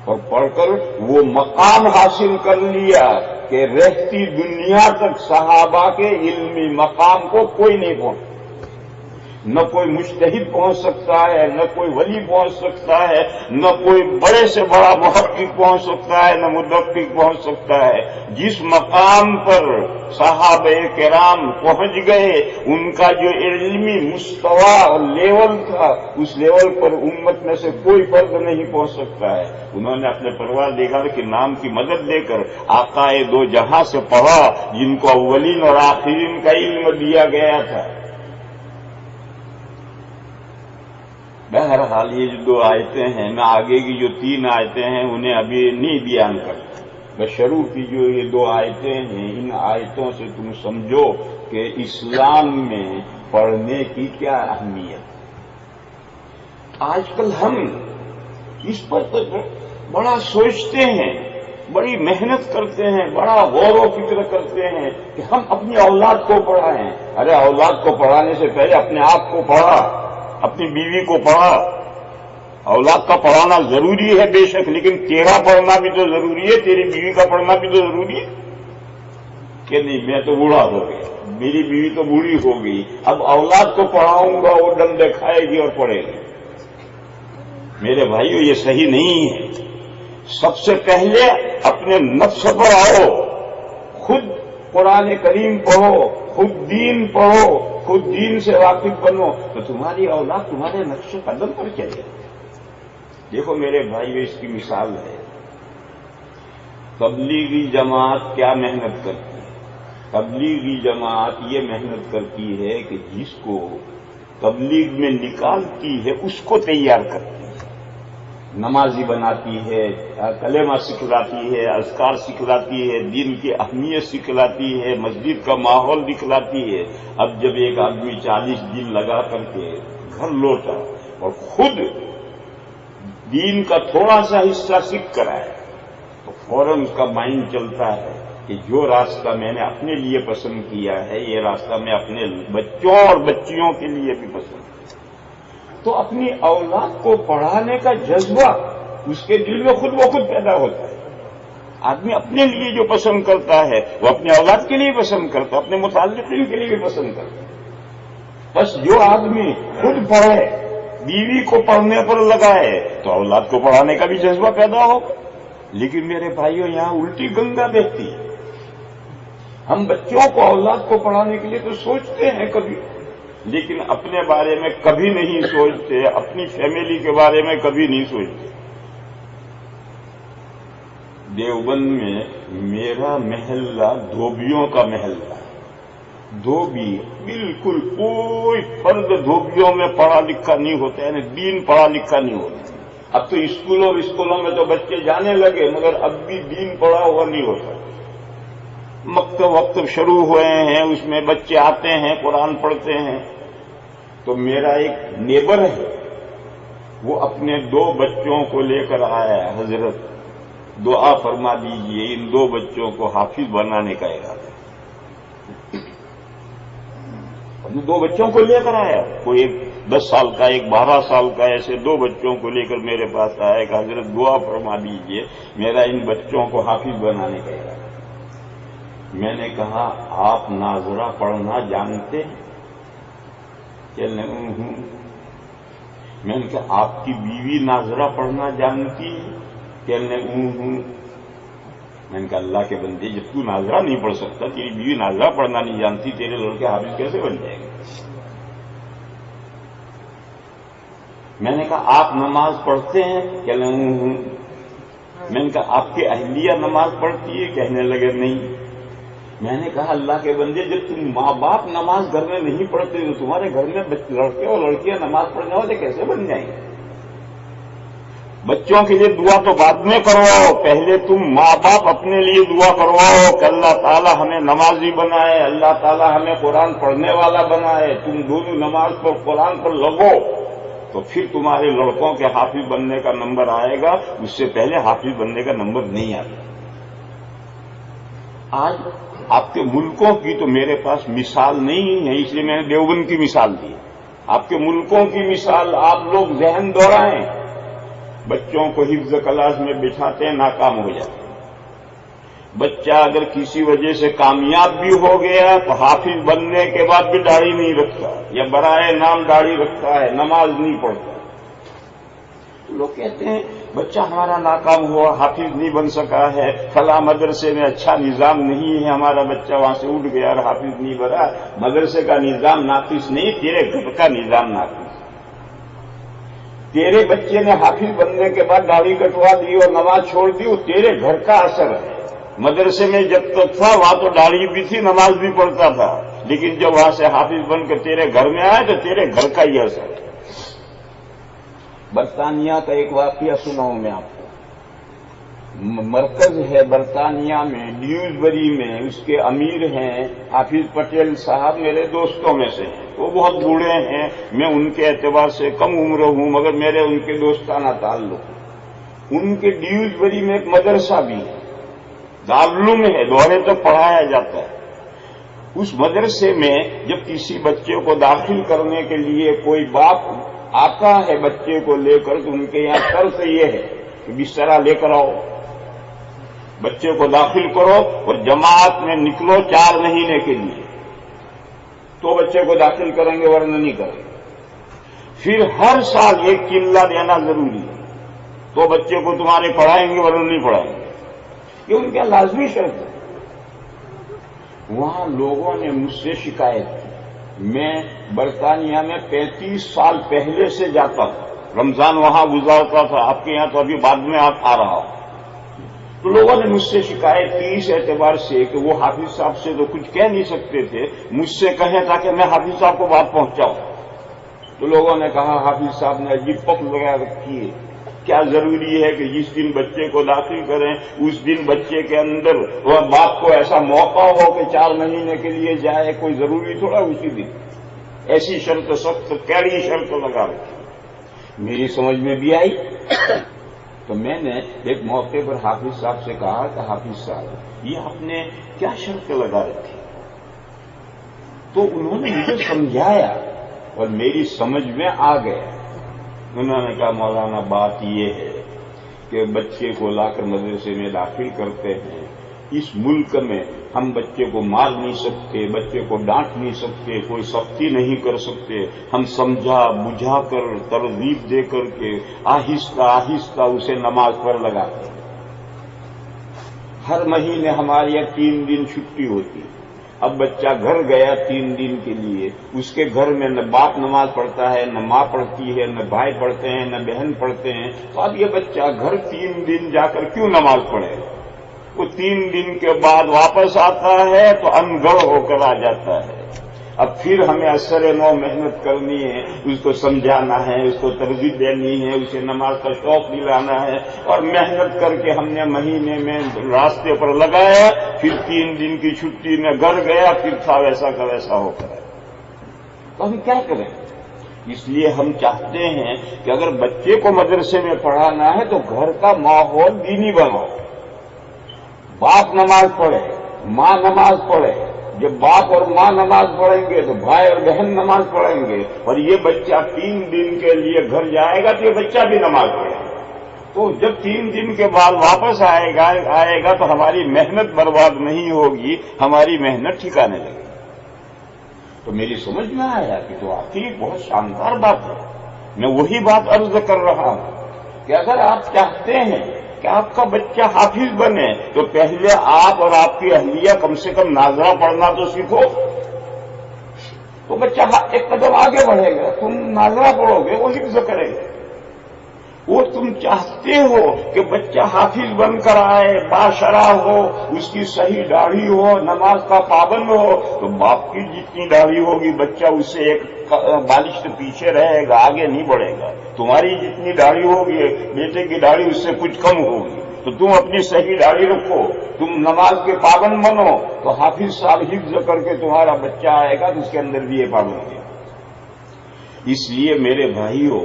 اور پڑھ کر وہ مقام حاصل کر لیا کہ رہتی دنیا تک صحابہ کے علمی مقام کو کوئی نہیں پہنچ. نہ کوئی مجتہد پہنچ سکتا ہے، نہ کوئی ولی پہنچ سکتا ہے، نہ کوئی بڑے سے بڑا محقق پہنچ سکتا ہے، نہ مدقق پہنچ سکتا ہے. جس مقام پر صحابہ کرام پہنچ گئے، ان کا جو علمی مستوی اور لیول تھا، اس لیول پر امت میں سے کوئی فرد نہیں پہنچ سکتا ہے. انہوں نے اپنے پروردگار کے نام کی مدد لے کر آقائے 2 جہاں سے پڑھا، جن کو اولین اور آخرین کا علم دیا گیا تھا. بہرحال یہ جو 2 آیتیں ہیں، میں آگے کی جو 3 آیتیں ہیں انہیں ابھی نہیں بیان کرتا. میں شروع کی جو یہ 2 آیتیں ہیں، ان آیتوں سے تم سمجھو کہ اسلام میں پڑھنے کی کیا اہمیت. آج کل ہم اس پر بڑا سوچتے ہیں، بڑی محنت کرتے ہیں، بڑا غور و فکر کرتے ہیں کہ ہم اپنی اولاد کو پڑھائیں. ارے اولاد کو پڑھانے سے پہلے اپنے آپ کو پڑھا، اپنی بیوی کو پڑھا. اولاد کا پڑھانا ضروری ہے بے شک، لیکن تیرا پڑھنا بھی تو ضروری ہے، تیری بیوی کا پڑھنا بھی تو ضروری ہے. کہ نہیں میں تو بوڑھا ہو گیا، میری بیوی تو بوڑھی ہو گئی، اب اولاد کو پڑھاؤں گا، وہ ڈنڈے کھائے گی اور پڑھے گی. میرے بھائیو یہ صحیح نہیں ہے. سب سے پہلے اپنے نفس پر آؤ، خود قرآن کریم پڑھو، خود دین پڑھو، خود دین سے واقف بنو، تو تمہاری اولاد تمہارے نقش قدم پر چلے. دیکھو میرے بھائی اس کی مثال ہے. تبلیغی جماعت کیا محنت کرتی ہے؟ تبلیغی جماعت یہ محنت کرتی ہے کہ جس کو تبلیغ میں نکالتی ہے اس کو تیار کرتی ہے. نمازی بناتی ہے، کلمہ سکھلاتی ہے، اذکار سکھلاتی ہے، دین کی اہمیت سکھلاتی ہے، مسجد کا ماحول دکھلاتی ہے. اب جب ایک آدمی 40 دن لگا کر کے گھر لوٹا اور خود دین کا تھوڑا سا حصہ سیکھ کر آیا تو فوراً اس کا مائنڈ چلتا ہے کہ جو راستہ میں نے اپنے لیے پسند کیا ہے، یہ راستہ میں اپنے بچوں اور بچیوں کے لیے بھی پسند کیا. تو اپنی اولاد کو پڑھانے کا جذبہ اس کے دل میں خود بخود پیدا ہوتا ہے. آدمی اپنے لیے جو پسند کرتا ہے وہ اپنی اولاد کے لیے پسند کرتا ہے، اپنے متعلقین کے لیے بھی پسند کرتا ہے. بس جو آدمی خود پڑھے، بیوی کو پڑھنے پر لگائے، تو اولاد کو پڑھانے کا بھی جذبہ پیدا ہوگا. لیکن میرے بھائیوں یہاں الٹی گنگا بہتی ہے. ہم بچوں کو اولاد کو پڑھانے کے لیے تو سوچتے ہیں کبھی، لیکن اپنے بارے میں کبھی نہیں سوچتے، اپنی فیملی کے بارے میں کبھی نہیں سوچتے. دیوبند میں میرا محلہ دھوبیوں کا محلہ ہے۔ دھوبی بالکل کوئی فرد دھوبیوں میں پڑھا لکھا نہیں ہوتا، یعنی دین پڑھا لکھا نہیں ہوتا۔ اب تو اسکولوں میں تو بچے جانے لگے، مگر اب بھی دین پڑھا ہوا نہیں ہوتا۔ مکتب شروع ہوئے ہیں، اس میں بچے آتے ہیں، قرآن پڑھتے ہیں۔ تو میرا ایک نیبر ہے، وہ اپنے 2 بچوں کو لے کر آیا ہے، حضرت دعا فرما دیجئے، ان 2 بچوں کو حافظ بنانے کا ارادہ ہے۔ 2 بچوں کو لے کر آیا، کوئی ایک 10 سال کا، ایک 12 سال کا، ایسے 2 بچوں کو لے کر میرے پاس آیا کہ حضرت دعا فرما دیجئے، میرا ان بچوں کو حافظ بنانے کا ارادہ ہے۔ میں نے کہا آپ ناظرہ پڑھنا جانتے ہیں؟ چلنے ہوں۔ میں نے کہا آپ کی بیوی ناظرہ پڑھنا جانتی ہے؟ کہنے ہوں۔ میں نے کہا اللہ کے بندے، جب تو ناظرہ نہیں پڑھ سکتا، تیری بیوی ناظرہ پڑھنا نہیں جانتی، تیرے لڑکے حافظ کیسے بن جائیں گے؟ میں نے کہا آپ نماز پڑھتے ہیں؟ کہنے ہوں۔ میں نے کہا آپ کی اہلیہ نماز پڑھتی ہے؟ کہنے لگے نہیں۔ میں نے کہا اللہ کے بندے، جب تم ماں باپ نماز گھر میں نہیں پڑھتے تو تمہارے گھر میں لڑکے اور لڑکیاں نماز پڑھنے والے کیسے بن جائیں گے؟ بچوں کے لیے دعا تو بعد میں کرواؤ، پہلے تم ماں باپ اپنے لیے دعا کرواؤ کہ اللہ تعالیٰ ہمیں نمازی بنائے، اللہ تعالیٰ ہمیں قرآن پڑھنے والا بنائے۔ تم دونوں نماز پر قرآن پر لگو تو پھر تمہارے لڑکوں کے حافظ بننے کا نمبر آئے گا، اس سے پہلے حافظ بننے کا نمبر نہیں آتا۔ آج آپ کے ملکوں کی تو میرے پاس مثال نہیں ہے، اس لیے میں نے دیوبند کی مثال دی۔ آپ کے ملکوں کی مثال آپ لوگ ذہن دوڑائیں، بچوں کو حفظ کلاس میں بٹھاتے ہیں، ناکام ہو جاتے ہیں۔ بچہ اگر کسی وجہ سے کامیاب بھی ہو گیا تو حافظ بننے کے بعد بھی داڑھی نہیں رکھتا، یا برائے نام داڑھی رکھتا ہے، نماز نہیں پڑھتا۔ لوگ کہتے ہیں بچہ ہمارا ناکام ہوا، حافظ نہیں بن سکا ہے، فلاں مدرسے میں اچھا نظام نہیں ہے، ہمارا بچہ وہاں سے اٹھ گیا اور حافظ نہیں بنا۔ مدرسے کا نظام ناقص نہیں، تیرے گھر کا نظام ناقص۔ تیرے بچے نے حافظ بننے کے بعد داڑھی کٹوا دی اور نماز چھوڑ دی، وہ تیرے گھر کا اثر ہے۔ مدرسے میں جب تک تھا وہاں تو داڑھی بھی تھی، نماز بھی پڑھتا تھا، لیکن جب وہاں سے حافظ بن کر تیرے گھر میں آئے تو تیرے گھر کا ہی اثر ہے۔ برطانیہ کا ایک واقعہ سناؤں میں آپ کو۔ مرکز ہے برطانیہ میں، ڈیوزبری میں، اس کے امیر ہیں حافظ پٹیل صاحب، میرے دوستوں میں سے ہیں۔ وہ بہت بوڑھے ہیں، میں ان کے اعتبار سے کم عمر ہوں، مگر میرے ان کے دوستانہ تعلق۔ ان کے ڈیوزبری میں ایک مدرسہ بھی ہے، دارالعلوم ہے، دوڑے تک پڑھایا جاتا ہے۔ اس مدرسے میں جب کسی بچے کو داخل کرنے کے لیے کوئی باپ آتا ہے بچے کو لے کر، تو ان کے یہاں طرز یہ ہے کہ بسترا لے کر آؤ، بچے کو داخل کرو اور جماعت میں نکلو 4 مہینے کے لیے، تو بچے کو داخل کریں گے ورنہ نہیں کریں گے۔ پھر ہر سال 1 چلہ دینا ضروری ہے، تو بچے کو تمہارے پڑھائیں گے ورنہ نہیں پڑھائیں گے، یہ ان کا لازمی شرط ہے۔ وہاں لوگوں نے مجھ سے شکایت کی، میں برطانیہ میں 35 سال پہلے سے جاتا تھا، رمضان وہاں گزارتا تھا، آپ کے یہاں تو ابھی بعد میں آ رہا ہوں۔ تو لوگوں نے مجھ سے شکایت کی اس اعتبار سے کہ وہ حافظ صاحب سے تو کچھ کہہ نہیں سکتے تھے، مجھ سے کہیں تاکہ میں حافظ صاحب کو بات پہنچاؤں۔ تو لوگوں نے کہا حافظ صاحب نے عجیب پک لگا رکھی ہے، کیا ضروری ہے کہ جس دن بچے کو داخل کریں اس دن بچے کے اندر وہ باپ کو ایسا موقع ہو کہ 4 مہینے کے لیے جائے، کوئی ضروری تھوڑا اسی دن ایسی شرط، سخت کیڑی شرط لگا رکھی۔ میری سمجھ میں بھی آئی تو میں نے ایک موقع پر حافظ صاحب سے کہا کہ حافظ صاحب یہ آپ نے کیا شرط لگا رکھی؟ تو انہوں نے مجھے سمجھایا اور میری سمجھ میں آ گیا۔ انہوں نے کہا مولانا بات یہ ہے کہ بچے کو لا کر مدرسے میں داخل کرتے ہیں، اس ملک میں ہم بچے کو مار نہیں سکتے، بچے کو ڈانٹ نہیں سکتے، کوئی سختی نہیں کر سکتے، ہم سمجھا بجھا کر ترغیب دے کر کے آہستہ آہستہ اسے نماز پر لگاتے ہیں۔ ہر مہینے ہمارے یہاں 3 دن چھٹی ہوتی ہے۔ اب بچہ گھر گیا 3 دن کے لیے، اس کے گھر میں نہ باپ نماز پڑھتا ہے، نہ ماں پڑھتی ہے، نہ بھائی پڑھتے ہیں، نہ بہن پڑھتے ہیں، تو اب یہ بچہ گھر 3 دن جا کر کیوں نماز پڑھے؟ وہ 3 دن کے بعد واپس آتا ہے تو انگڑ ہو کر آ جاتا ہے۔ اب پھر ہمیں اثر نو محنت کرنی ہے، اس کو سمجھانا ہے، اس کو ترغیب دینی ہے، اسے نماز کا شوق دلانا ہے، اور محنت کر کے ہم نے مہینے میں راستے پر لگایا، پھر 3 دن کی چھٹی میں گھر گیا، پھر تھا ویسا کا ویسا ہو کر۔ تو ہم کیا کریں؟ اس لیے ہم چاہتے ہیں کہ اگر بچے کو مدرسے میں پڑھانا ہے تو گھر کا ماحول دینی بناؤ، باپ نماز پڑھے، ماں نماز پڑھے۔ جب باپ اور ماں نماز پڑھیں گے تو بھائی اور بہن نماز پڑھیں گے، اور یہ بچہ 3 دن کے لیے گھر جائے گا تو یہ بچہ بھی نماز پڑھے گا۔ تو جب 3 دن کے بعد واپس آئے گا تو ہماری محنت برباد نہیں ہوگی، ہماری محنت ٹھکانے لگے گی۔ تو میری سمجھ میں آیا کہ تو واقعی بہت شاندار بات ہے۔ میں وہی بات عرض کر رہا ہوں کہ اگر آپ چاہتے ہیں کہ آپ کا بچہ حافظ بنے تو پہلے آپ اور آپ کی اہلیہ کم سے کم ناظرہ پڑھنا تو سیکھو، تو بچہ ایک قدم آگے بڑھے گا۔ تم ناظرہ پڑھو گے، وہ حفظ کرے گا۔ وہ تم چاہتے ہو کہ بچہ حافظ بن کر آئے، باشرع ہو، اس کی صحیح داڑھی ہو، نماز کا پابند ہو، تو باپ کی جتنی داڑھی ہوگی بچہ اس سے ایک بالش سے پیچھے رہے گا، آگے نہیں بڑھے گا۔ تمہاری جتنی داڑھی ہوگی بیٹے کی داڑھی اس سے کچھ کم ہوگی، تو تم اپنی صحیح داڑھی رکھو، تم نماز کے پابند بنو، تو حافظ صاحب حفظ کر کے تمہارا بچہ آئے گا تو اس کے اندر بھی یہ پابندی ہے۔ اس لیے میرے بھائیوں،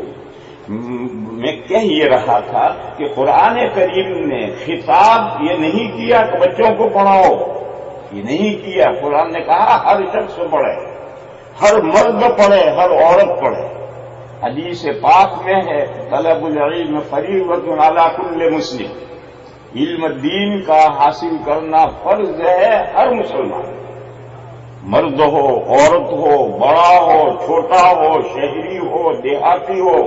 میں کہہ یہ رہا تھا کہ قرآن کریم نے خطاب یہ نہیں کیا کہ بچوں کو پڑھاؤ، یہ نہیں کیا۔ قرآن نے کہا ہر شخص پڑھے، ہر مرد پڑھے، ہر عورت پڑھے۔ حدیث پاک میں ہے طلب العلم فریضۃ علی کل مسلم، علم دین کا حاصل کرنا فرض ہے ہر مسلمان، مرد ہو، عورت ہو، بڑا ہو، چھوٹا ہو، شہری ہو، دیہاتی ہو،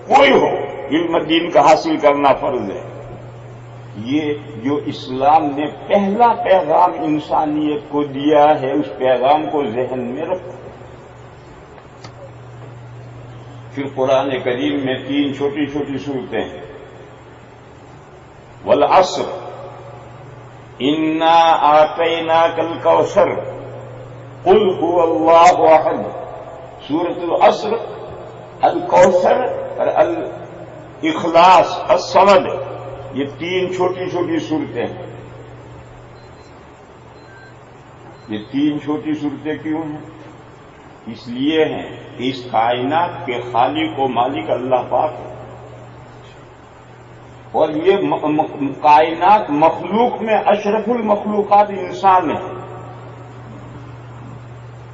کوئی ہو، علم دین کا حاصل کرنا فرض ہے۔ یہ جو اسلام نے پہلا پیغام انسانیت کو دیا ہے، اس پیغام کو ذہن میں رکھو۔ پھر قرآن کریم میں 3 چھوٹی چھوٹی صورتیں ہیں۔ والعصر انا آتیناک الکوثر قل هو اللہ احد۔ سورۃ العصر، الکوثر اور الاخلاص، الصمد، یہ 3 چھوٹی چھوٹی صورتیں ہیں۔ یہ 3 چھوٹی صورتیں کیوں ہیں؟ اس لیے ہیں کہ اس کائنات کے خالق و مالک اللہ پاک ہے، اور یہ کائنات مخلوق میں اشرف المخلوقات انسان ہے۔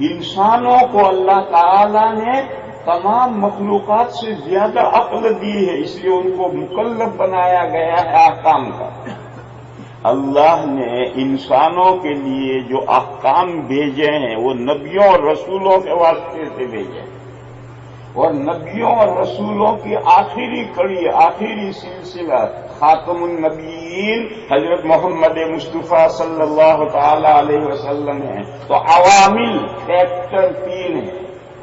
انسانوں کو اللہ تعالی نے تمام مخلوقات سے زیادہ عقل دی ہے، اس لیے ان کو مکلف بنایا گیا ہے احکام کا۔ اللہ نے انسانوں کے لیے جو احکام بھیجے ہیں وہ نبیوں اور رسولوں کے واسطے سے بھیجے ہیں، اور نبیوں اور رسولوں کی آخری کڑی، آخری سلسلہ خاتم النبیین حضرت محمد مصطفیٰ صلی اللہ تعالی علیہ وسلم ہیں۔ تو عوامل فیکٹر 3 ہیں: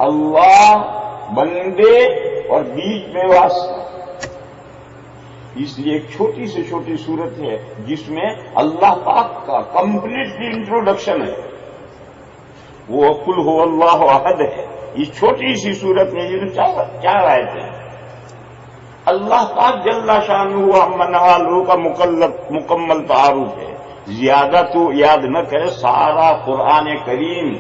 اللہ، بندے اور بیچ میں واسطہ۔ اس لیے ایک چھوٹی سے چھوٹی صورت ہے جس میں اللہ پاک کا کمپلیٹ انٹروڈکشن ہے، وہ قل هو اللہ احد ہے۔ اس چھوٹی سی صورت میں یہ 4 آیتیں ہیں۔ اللہ پاک جل شانہ عما نوالہ کا مکمل تعارف ہے، زیادہ تو یاد نہ کرے۔ سارا قرآن کریم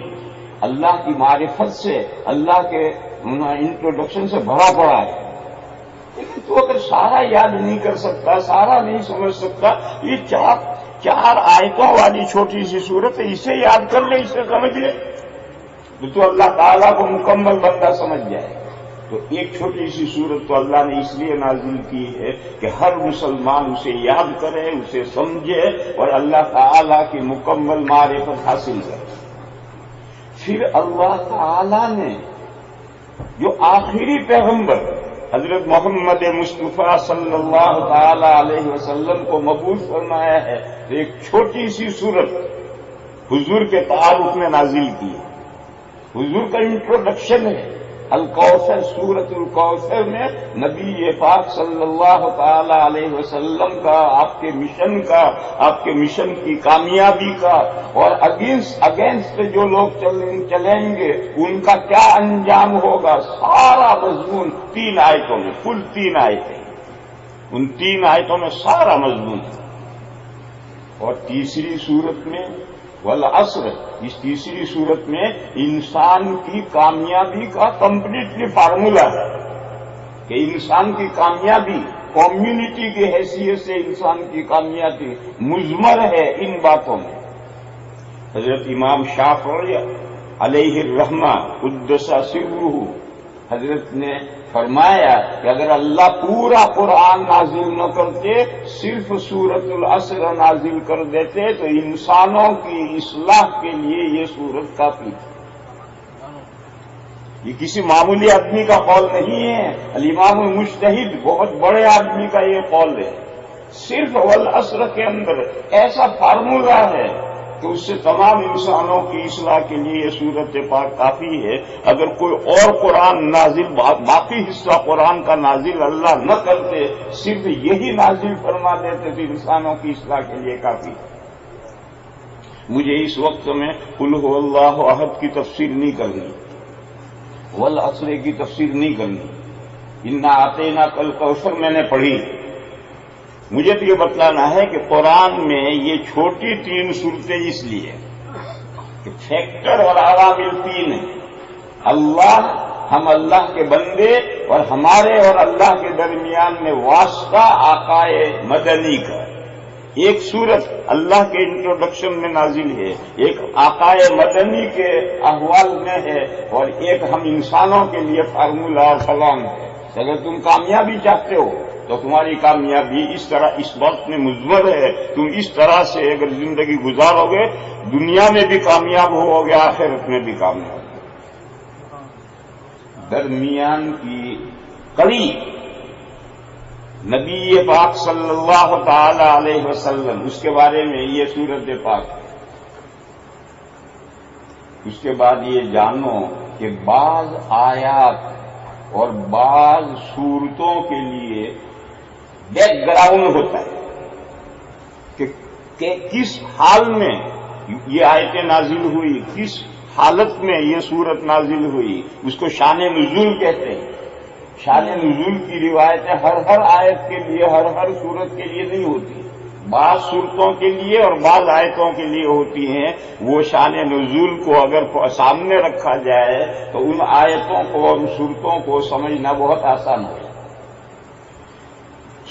اللہ کی معرفت سے، اللہ کے انٹروڈکشن سے بھرا پڑا ہے، لیکن تو اگر سارا یاد نہیں کر سکتا، سارا نہیں سمجھ سکتا، یہ 4 آیتوں والی چھوٹی سی صورت ہے، اسے یاد کر لے، اسے سمجھ لے تو اللہ تعالیٰ کو مکمل بندہ سمجھ جائے۔ تو ایک چھوٹی سی صورت تو اللہ نے اس لیے نازل کی ہے کہ ہر مسلمان اسے یاد کرے، اسے سمجھے اور اللہ تعالیٰ کی مکمل معرفت حاصل کرے۔ پھر اللہ تعالیٰ نے جو آخری پیغمبر حضرت محمد مصطفیٰ صلی اللہ تعالی علیہ وسلم کو مبعوث فرمایا ہے، تو ایک چھوٹی سی صورت حضور کے تعارف میں نازل کی ہے، حضور کا انٹروڈکشن ہے، الکوثر، سورۃ الکوثر میں نبی پاک صلی اللہ تعالی علیہ وسلم کا، آپ کے مشن کی کامیابی کا، اور اگینسٹ جو لوگ چلیں گے ان کا کیا انجام ہوگا، سارا مضمون 3 آیتوں میں، کل 3 آیتیں، ان 3 آیتوں میں سارا مضمون ہے۔ اور تیسری صورت میں والعصر، اس تیسری صورت میں انسان کی کامیابی کا کمپلیٹلی فارمولا ہے کہ انسان کی کامیابی کمیونٹی کی حیثیت سے انسان کی کامیابی مضمر ہے ان باتوں میں۔ حضرت امام شافعی علیہ الرحمہ قدس سرہ، حضرت نے فرمایا کہ اگر اللہ پورا قرآن نازل نہ کرتے، صرف سورۃ العصر نازل کر دیتے تو انسانوں کی اصلاح کے لیے یہ سورت کافی تھی۔ یہ کسی معمولی آدمی کا قول نہیں ہے، الامام المجتہد بہت بڑے آدمی کا یہ قول ہے۔ صرف والعصر کے اندر ایسا فارمولہ ہے کہ اس سے تمام انسانوں کی اصلاح کے لیے یہ سورت پاک کافی ہے۔ اگر کوئی اور قرآن نازل، باقی حصہ قرآن کا نازل اللہ نہ کرتے، صرف یہی نازل فرما دیتے تو انسانوں کی اصلاح کے لیے کافی ہے۔ مجھے اس وقت میں قل هو اللہ احد کی تفسیر نہیں کرنی، والعصر کی تفسیر نہیں کرنی، انا اعطیناک الکوثر میں نے پڑھی۔ مجھے تو یہ بتلانا ہے کہ قرآن میں یہ چھوٹی 3 صورتیں اس لیے کہ فیکٹر اور عوامل 3 ہیں۔ اللہ، ہم اللہ کے بندے، اور ہمارے اور اللہ کے درمیان میں واسطہ آقائے مدنی کا۔ ایک صورت اللہ کے انٹروڈکشن میں نازل ہے، ایک آقائے مدنی کے احوال میں ہے، اور ایک ہم انسانوں کے لیے فارمولہ اور سلام ہے۔ اگر تم کامیابی چاہتے ہو تو تمہاری کامیابی اس طرح اس وقت میں مضمر ہے، تم اس طرح سے اگر زندگی گزارو گے دنیا میں بھی کامیاب ہو گے، آخرت میں بھی کامیاب ہو۔ درمیان کی کڑی نبی پاک صلی اللہ تعالی علیہ وسلم، اس کے بارے میں یہ سورت پاک ہے۔ اس کے بعد یہ جانو کہ بعض آیات اور بعض صورتوں کے لیے بیک گراؤنڈ ہوتا ہے کہ کس حال میں یہ آیتیں نازل ہوئی، کس حالت میں یہ صورت نازل ہوئی، اس کو شان نزول کہتے ہیں۔ شان نزول کی روایتیں ہر آیت کے لیے، ہر صورت کے لیے نہیں ہوتی، بعض صورتوں کے لیے اور بعض آیتوں کے لیے ہوتی ہیں۔ وہ شان نزول کو اگر سامنے رکھا جائے تو ان آیتوں کو اور صورتوں کو سمجھنا بہت آسان ہے۔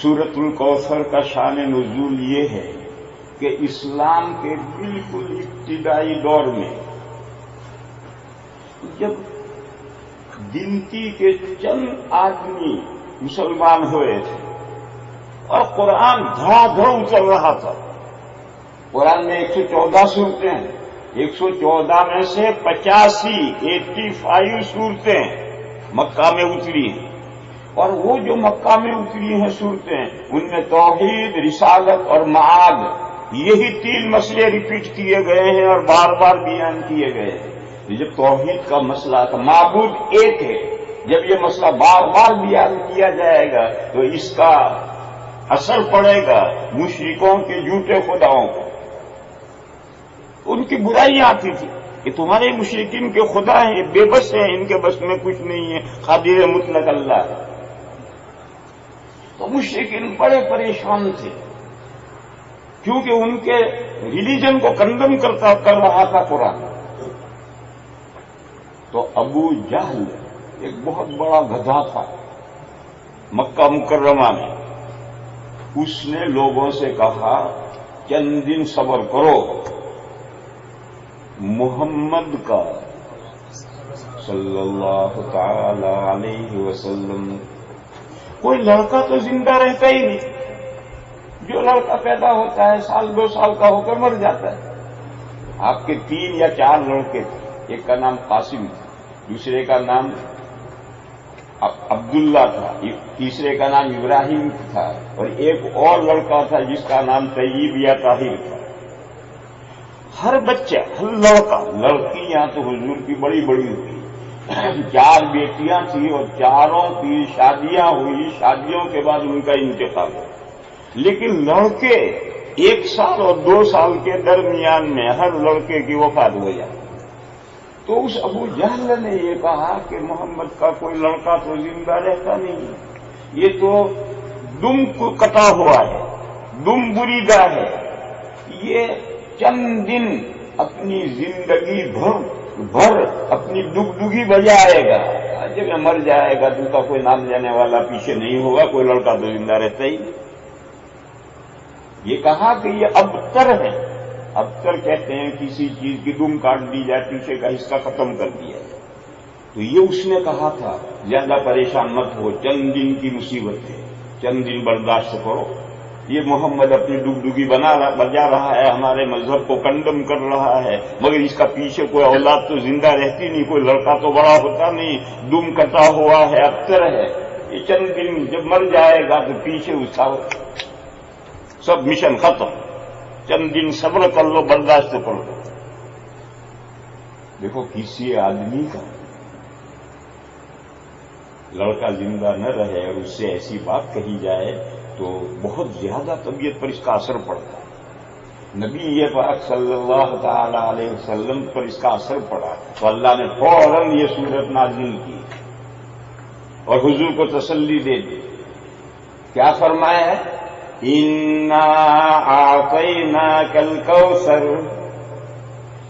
سورۃ الکوثر کا شان نزول یہ ہے کہ اسلام کے بالکل ابتدائی دور میں جب گنتی کے چند آدمی مسلمان ہوئے تھے اور قرآن دھڑا دھڑ اتر رہا تھا، قرآن میں 114 صورتیں ہیں، 114 میں سے 85 صورتیں مکہ میں اتری ہیں، اور وہ جو مکہ میں اتری ہیں صورتیں ان میں توحید، رسالت اور معاد، یہی 3 مسئلے ریپیٹ کیے گئے ہیں اور بار بار بیان کیے گئے ہیں۔ جب توحید کا مسئلہ تھا، معبود ایک ہے، جب یہ مسئلہ بار بار بیان کیا جائے گا تو اس کا اثر پڑے گا مشرکوں کے جھوٹے خداؤں کو۔ ان کی برائیاں آتی تھی کہ تمہارے مشرکین کے خدا ہیں، بے بس ہیں، ان کے بس میں کچھ نہیں ہے، قادر مطلق اللہ ہے۔ تو مشرکین بڑے پریشان تھے کیونکہ ان کے ریلیجن کو کنڈم کر رہا تھا قرآن۔ تو ابو جہل ایک بہت بڑا گدھا تھا مکہ مکرمہ میں، اس نے لوگوں سے کہا چند دن صبر کرو، محمد کا صلی اللہ تعالی علیہ وسلم کوئی لڑکا تو زندہ رہتا ہی نہیں، جو لڑکا پیدا ہوتا ہے 1-2 سال کا ہو کر مر جاتا ہے۔ آپ کے 3 یا 4 لڑکے تھے، ایک کا نام قاسم تھا، دوسرے کا نام عبداللہ تھا، تیسرے کا نام ابراہیم تھا، اور ایک اور لڑکا تھا جس کا نام طیب یا طاہر تھا۔ ہر بچہ، ہر لڑکا، لڑکیاں تو حضور کی بڑی بڑی ہوتی، 4 بیٹیاں تھیں اور چاروں کی شادیاں ہوئی، شادیوں کے بعد ان کا انتقال ہوا، لیکن لڑکے 1 سال اور 2 سال کے درمیان میں ہر لڑکے کی وفات ہو جاتی۔ تو اس ابو جہل نے یہ کہا کہ محمد کا کوئی لڑکا تو زندہ رہتا نہیں، یہ تو دم کو کٹا ہوا ہے، دم بریدہ ہے، یہ چند دن اپنی زندگی بھر اپنی ڈگڈگی بجائے گا، جب مر جائے گا تو اس کا کوئی نام لینے والا پیچھے نہیں ہوگا، کوئی لڑکا تو زندہ رہتا ہی نہیں۔ یہ کہا کہ یہ ابتر ہے، ابتر کہتے ہیں کسی چیز کی دم کاٹ دی جائے، پیچھے کا حصہ ختم کر دیا جائے، تو یہ اس نے کہا تھا زیادہ پریشان مت ہو، چند دن کی مصیبت ہے، چند دن برداشت کرو۔ یہ محمد اپنی ڈگڈگی بجا رہا ہے، ہمارے مذہب کو کنڈم کر رہا ہے، مگر اس کا پیچھے کوئی اولاد تو زندہ رہتی نہیں، کوئی لڑکا تو بڑا ہوتا نہیں، دم کٹا ہوا ہے، ابتر ہے، یہ چند دن جب مر جائے گا تو پیچھے اس کا سب مشن ختم، چند دن صبر کر لو، برداشت کر لو۔ دیکھو کسی آدمی کا لڑکا زندہ نہ رہے اور اس سے ایسی بات کہی جائے تو بہت زیادہ طبیعت پر اس کا اثر پڑتا ہے۔ نبی پاک صلی اللہ تعالی علیہ وسلم پر اس کا اثر پڑا تو اللہ نے فوراً یہ سورت نازل کی اور حضور کو تسلی دے دی۔ کیا فرمایا ہے؟ اِنَّا أَعْطَيْنَاكَ الْكَوْثَرَ،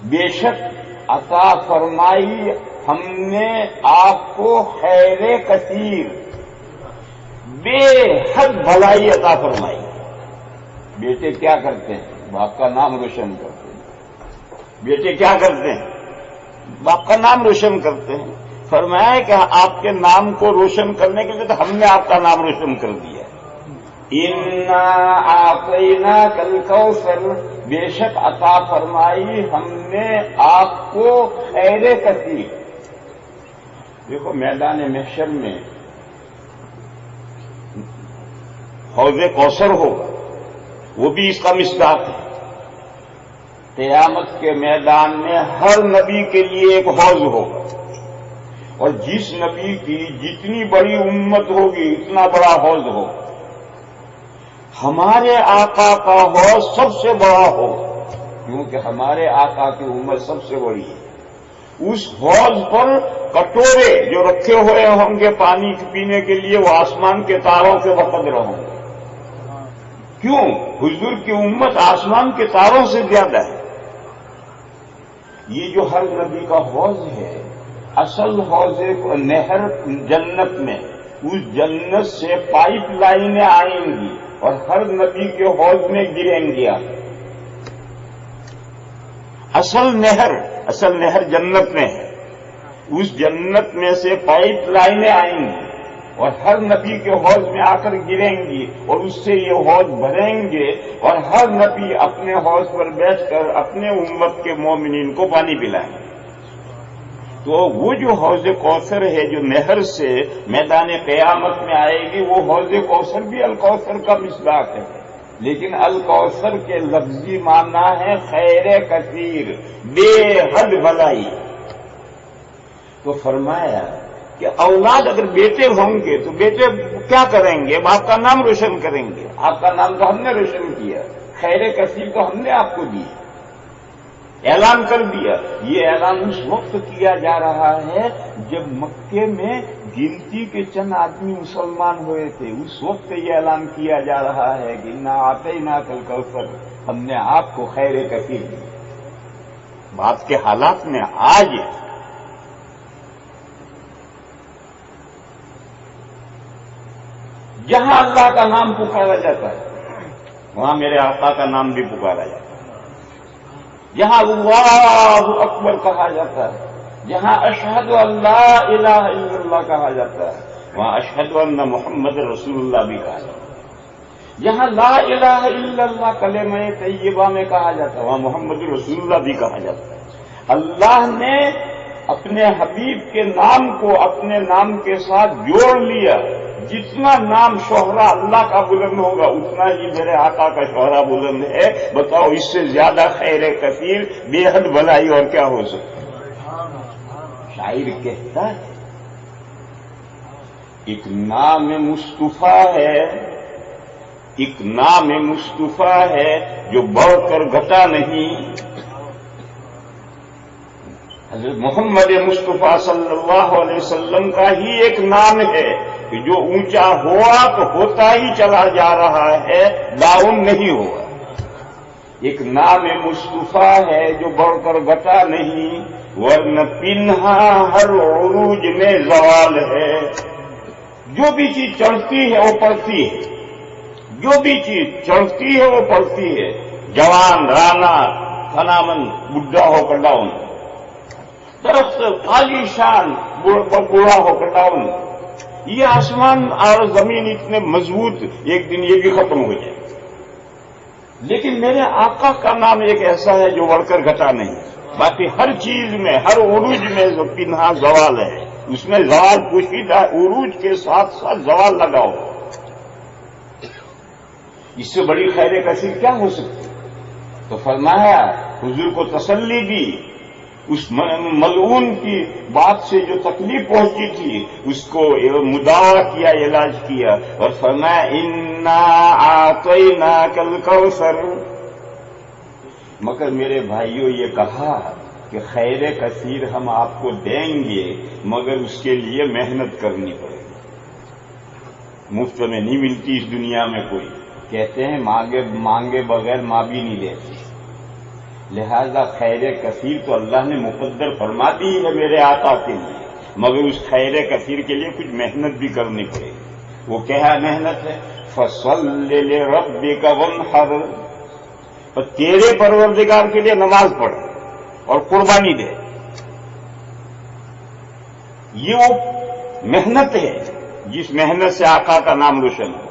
بے شک عطا فرمائی ہم نے آپ کو خیر کثیر، بے حد بھلائی عطا فرمائی۔ بیٹے کیا کرتے ہیں؟ باپ کا نام روشن کرتے ہیں۔ بیٹے کیا کرتے ہیں؟ باپ کا نام روشن کرتے ہیں۔ فرمایا کہ آپ کے نام کو روشن کرنے کے لیے تو ہم نے آپ کا نام روشن کر دیا۔ اِنَّا أَعْطَيْنَاكَ الْكَوْثَرَ، بے شک عطا فرمائی ہم نے آپ کو خیر کثیر۔ دیکھو میدان محشر میں حوض کوثر ہوگا، وہ بھی اس کا مصداق ہے۔ قیامت کے میدان میں ہر نبی کے لیے ایک حوض ہوگا، اور جس نبی کی جتنی بڑی امت ہوگی اتنا بڑا حوض ہوگا۔ ہمارے آقا کا حوض سب سے بڑا ہوگا، کیونکہ ہمارے آقا کی امت سب سے بڑی ہے۔ اس حوض پر کٹورے جو رکھے ہوئے ہوں گے پانی پینے کے لیے، وہ آسمان کے تاروں سے بقدر ہوں گے۔ کیوں؟ حضور کی امت آسمان کے تاروں سے زیادہ ہے۔ یہ جو ہر نبی کا حوض ہے، اصل حوض نہر جنت میں، اس جنت سے پائپ لائنیں آئیں گی اور ہر نبی کے حوض میں گریں گے۔ اصل نہر جنت میں ہے، اس جنت میں سے پائپ لائنیں آئیں گی اور ہر نبی کے حوض میں آ کر گریں گی اور اس سے یہ حوض بھریں گے، اور ہر نبی اپنے حوض پر بیٹھ کر اپنے امت کے مومنین کو پانی پلائیں گے۔ تو وہ جو حوض کوثر ہے جو نہر سے میدان قیامت میں آئے گی، وہ حوض کوثر بھی الکوثر کا مصداق ہے، لیکن الکوثر کے لفظی معنی ہے خیر کثیر، بے حد بھلائی۔ تو فرمایا کہ اولاد اگر بیٹے ہوں گے تو بیٹے کیا کریں گے؟ باپ کا نام روشن کریں گے۔ آپ کا نام تو ہم نے روشن کیا، خیر کثیر تو ہم نے آپ کو دی، اعلان کر دیا۔ یہ اعلان اس وقت کیا جا رہا ہے جب مکے میں گنتی کے چند آدمی مسلمان ہوئے تھے، اس وقت یہ اعلان کیا جا رہا ہے کہ اِنَّا أَعْطَيْنَاكَ الْكَوْثَرَ، ہم نے آپ کو خیر کثیر دی۔ بات کے حالات میں آج جہاں اللہ کا نام پکارا جاتا ہے وہاں میرے آقا کا نام بھی پکارا جاتا ہے، جہاں اللہ اکبر کہا جاتا ہے، جہاں اشہد ان لا الہ الا اللہ کہا جاتا ہے وہاں اشہد ان محمد رسول اللہ بھی کہا جاتا ہے، جہاں لا الہ الا اللہ کلمہ طیبہ میں کہا جاتا ہے وہاں محمد رسول اللہ بھی کہا جاتا ہے۔ اللہ نے اپنے حبیب کے نام کو اپنے نام کے ساتھ جوڑ لیا۔ جتنا نام شہرا اللہ کا بلند ہوگا اتنا ہی میرے آقا کا شہرا بلند ہے۔ بتاؤ اس سے زیادہ خیر کثیر، بے حد بھلائی اور کیا ہو سکتا ہے؟ شاعر کہتا ہے ایک نام مصطفیٰ ہے، ایک نام مصطفیٰ ہے جو بڑھ کر گھٹا نہیں۔ حضرت محمد مصطفیٰ صلی اللہ علیہ وسلم کا ہی ایک نام ہے کہ جو اونچا ہوا تو ہوتا ہی چلا جا رہا ہے، ڈاؤن نہیں ہوا۔ ایک نام مصطفیٰ ہے جو بڑھ کر گھٹا نہیں، ورنہ پنہا ہر عروج میں زوال ہے۔ جو بھی چیز چڑھتی ہے وہ پڑتی ہے، جو بھی چیز چڑھتی ہے وہ پڑتی ہے، جوان رانا فنامن بڈھا ہو کر ڈاؤن، درخت عالی شان بوڑھا ہو کر ڈاؤن۔ یہ آسمان اور زمین اتنے مضبوط، ایک دن یہ بھی ختم ہو جائے، لیکن میرے آقا کا نام ایک ایسا ہے جو بڑھ کر گھٹا نہیں۔ باقی ہر چیز میں، ہر عروج میں جو پنہا زوال ہے، اس میں زوال پوشیدہ، عروج کے ساتھ ساتھ زوال لگاؤ۔ اس سے بڑی خیر کثیر کیا ہو سکتی؟ تو فرمایا، حضور کو تسلی دی، اس ملعون کی بات سے جو تکلیف پہنچی تھی اس کو مداوا کیا، علاج کیا، اور فرمایا انا اعطیناک الکوثر۔ مگر میرے بھائیوں یہ کہا کہ خیر کثیر ہم آپ کو دیں گے، مگر اس کے لیے محنت کرنی پڑے گی، مفت میں نہیں ملتی اس دنیا میں کوئی۔ کہتے ہیں مانگے بغیر ماں بھی نہیں دیتی، لہذا خیر کثیر تو اللہ نے مقدر فرما دی ہے میرے آقا کے لیے، مگر اس خیر کثیر کے لیے کچھ محنت بھی کرنی پڑے گی۔ وہ کیا محنت ہے؟ فَصَلِّ لِرَبِّكَ وَانْحَرْ، اور تیرے پروردگار کے لیے نماز پڑھ اور قربانی دے۔ یہ وہ محنت ہے جس محنت سے آقا کا نام روشن ہو۔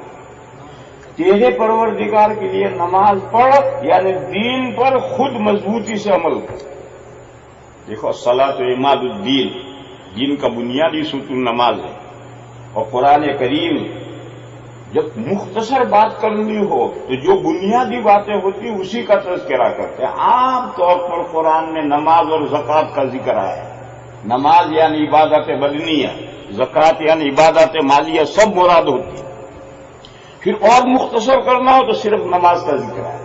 تیرے پروردگار کے لیے نماز پڑھ، یعنی دین پر خود مضبوطی سے عمل کر۔ دیکھو الصلاۃ عماد الدین، دین کا بنیادی ستون نماز ہے، اور قرآن کریم جب مختصر بات کرنی ہو تو جو بنیادی باتیں ہوتی اسی کا تذکرہ کرتے ہیں۔ عام طور پر قرآن میں نماز اور زکوٰۃ کا ذکر آیا ہے۔ نماز یعنی عبادت بدنیہ، زکوٰۃ یعنی عبادت مالیہ، سب مراد ہوتی ہے۔ پھر اور مختصر کرنا ہو تو صرف نماز کا ذکر ہے۔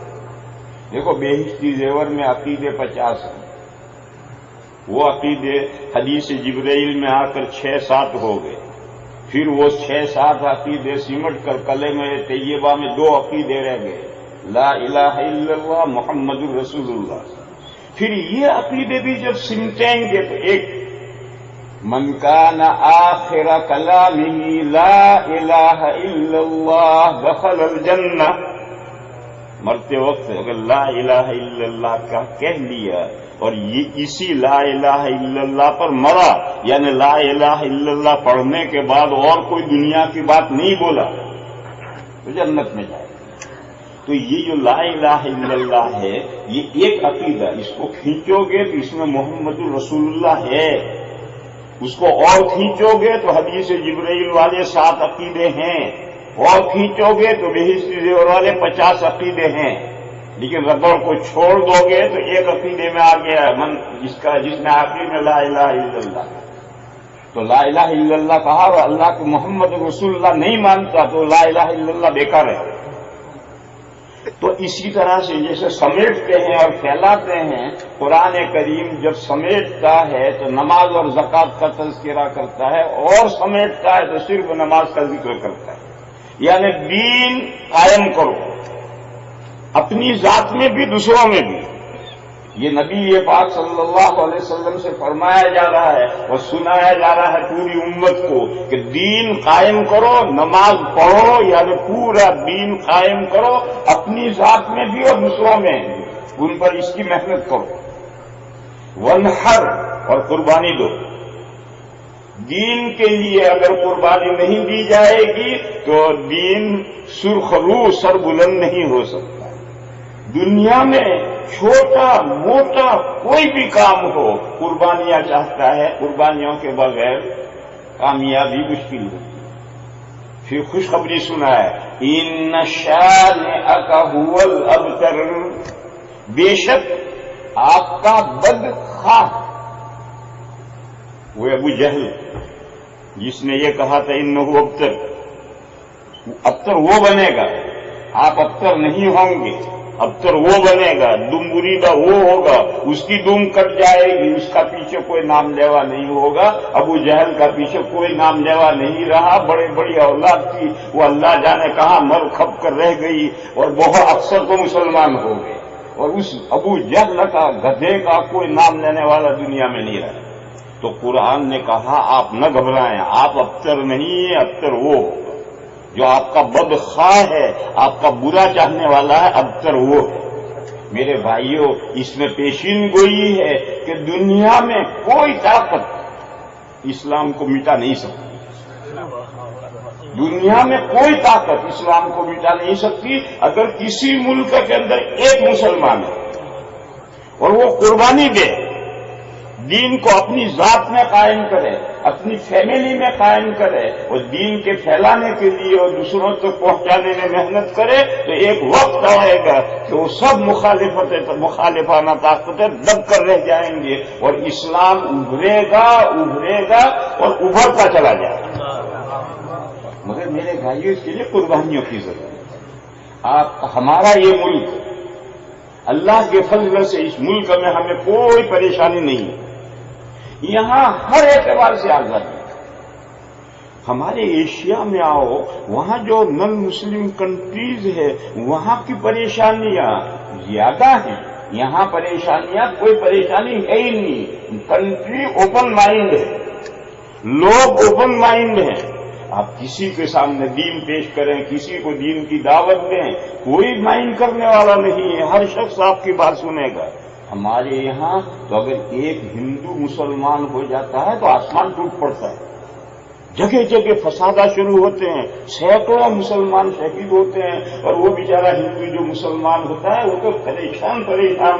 دیکھو بہشتی زیور میں عقیدے 50 ہیں، وہ عقیدے حدیث جبرائیل میں آ کر 6-7 ہو گئے، پھر وہ 6-7 عقیدے سمٹ کر کلمہ طیبہ میں 2 عقیدے رہ گئے، لا الہ الا اللہ محمد الرسول اللہ۔ پھر یہ عقیدے بھی جب سمٹیں گے تو ایک من کان آخر کلامہ لا الہ الا اللہ دخل الجنہ، مرتے وقت اگر لا الہ الا اللہ کا کہہ لیا اور یہ اسی لا الہ الا اللہ پر مرا، یعنی لا الہ الا اللہ پڑھنے کے بعد اور کوئی دنیا کی بات نہیں بولا تو جنت میں جائے گا۔ تو یہ جو لا الہ الا اللہ ہے یہ ایک عقیدہ، اس کو کھینچو گے تو اس میں محمد الرسول اللہ ہے، اس کو اور کھینچو گے تو حدیث جبرائیل والے 7 عقیدے ہیں، اور کھینچو گے تو بہشتی زیور والے 50 عقیدے ہیں، لیکن ربڑ کو چھوڑ دو گے تو ایک عقیدے میں آ گیا جس میں آخر میں لا الہ الا اللہ۔ تو لا الہ الا اللہ کہا اور اللہ کو محمد رسول اللہ نہیں مانتا تو لا الہ الا اللہ بیکار ہے۔ تو اسی طرح سے جیسے سمیٹتے ہیں اور پھیلاتے ہیں، قرآن کریم جب سمیٹتا ہے تو نماز اور زکوٰۃ کا تذکرہ کرتا ہے، اور سمیٹتا ہے تو صرف نماز کا ذکر کرتا ہے۔ یعنی دین قائم کرو، اپنی ذات میں بھی دوسروں میں بھی۔ یہ نبی پاک صلی اللہ علیہ وسلم سے فرمایا جا رہا ہے اور سنایا جا رہا ہے پوری امت کو کہ دین قائم کرو، نماز پڑھو، یعنی پورا دین قائم کرو، اپنی ذات میں بھی اور دوسروں میں بھی، ان پر اس کی محنت کرو۔ ونحر، اور قربانی دو۔ دین کے لیے اگر قربانی نہیں دی جائے گی تو دین سرخ رو سر بلند نہیں ہو سکتا۔ دنیا میں چھوٹا موٹا کوئی بھی کام ہو قربانیاں چاہتا ہے، قربانیوں کے بغیر کامیابی مشکل ہوتی ہے۔ پھر خوشخبری سنا ہے، ان شانئک ھو الابتر، بے شک آپ کا بدخواہ وہ ابو جہل جس نے یہ کہا تھا انہو ابتر، ابتر وہ بنے گا، آپ ابتر نہیں ہوں گے، ابتر وہ بنے گا، دم بریدہ وہ ہوگا، اس کی دم کٹ جائے گی، اس کا پیچھے کوئی نام لیوا نہیں ہوگا۔ ابو جہل کا پیچھے کوئی نام لیوا نہیں رہا، بڑے بڑی اولاد تھی، وہ اللہ جانے کہاں مر کھپ کر رہ گئی، اور بہت اکثر تو مسلمان ہو گئے، اور اس ابو جہل کا گدھے کا کوئی نام لینے والا دنیا میں نہیں رہا۔ تو قرآن نے کہا آپ نہ گھبرائیں، آپ ابتر نہیں ہیں، ابتر وہ ہوگا جو آپ کا بدخواہ ہے، آپ کا برا چاہنے والا ہے، ابتر وہ ہے۔ میرے بھائیوں، اس میں پیشین گوئی ہے کہ دنیا میں کوئی طاقت اسلام کو مٹا نہیں سکتی، دنیا میں کوئی طاقت اسلام کو مٹا نہیں سکتی۔ اگر کسی ملک کے اندر ایک مسلمان ہے اور وہ قربانی دے، دین کو اپنی ذات میں قائم کرے، اپنی فیملی میں قائم کرے، اور دین کے پھیلانے کے لیے اور دوسروں تک پہنچانے میں محنت کرے، تو ایک وقت آئے گا کہ وہ سب مخالفانہ طاقتیں دب کر رہ جائیں گے، اور اسلام ابھرے گا اور ابھرتا چلا جائے گا۔ مگر میرے بھائیوں، اس کے لیے قربانیوں کی ضرورت ہے۔ ہمارا یہ ملک، اللہ کے فضل سے اس ملک میں ہمیں کوئی پریشانی نہیں ہے، یہاں ہر اعتبار سے آزادی ہے۔ ہمارے ایشیا میں آؤ، وہاں جو نن مسلم کنٹریز ہے وہاں کی پریشانیاں زیادہ ہیں، یہاں پریشانیاں کوئی پریشانی ہے ہی نہیں۔ کنٹری اوپن مائنڈ ہے، لوگ اوپن مائنڈ ہیں، آپ کسی کے سامنے دین پیش کریں، کسی کو دین کی دعوت دیں، کوئی مائنڈ کرنے والا نہیں ہے، ہر شخص آپ کی بات سنے گا۔ ہمارے یہاں تو اگر ایک ہندو مسلمان ہو جاتا ہے تو آسمان ٹوٹ پڑتا ہے، جگہ جگہ فسادات شروع ہوتے ہیں، سینکڑوں مسلمان شہید ہوتے ہیں، اور وہ بیچارہ ہندو جو مسلمان ہوتا ہے وہ تو پریشان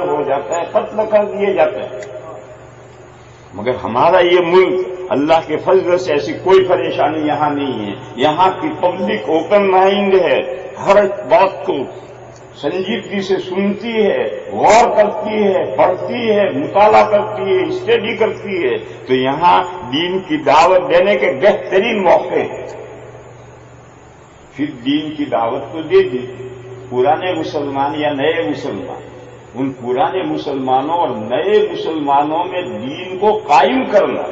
ہو جاتا ہے، قتل کر دیے جاتے ہیں۔ مگر ہمارا یہ ملک اللہ کے فضل سے ایسی کوئی پریشانی یہاں نہیں ہے، یہاں کی پبلک اوپن مائنڈ ہے، ہر بات کو سنجیدگی سے سنتی ہے، غور کرتی ہے، پڑھتی ہے، مطالعہ کرتی ہے، اسٹڈی کرتی ہے، تو یہاں دین کی دعوت دینے کے بہترین موقع ہیں۔ پھر دین کی دعوت تو دے دی، پرانے مسلمان یا نئے مسلمان، ان پرانے مسلمانوں اور نئے مسلمانوں میں دین کو قائم کرنا،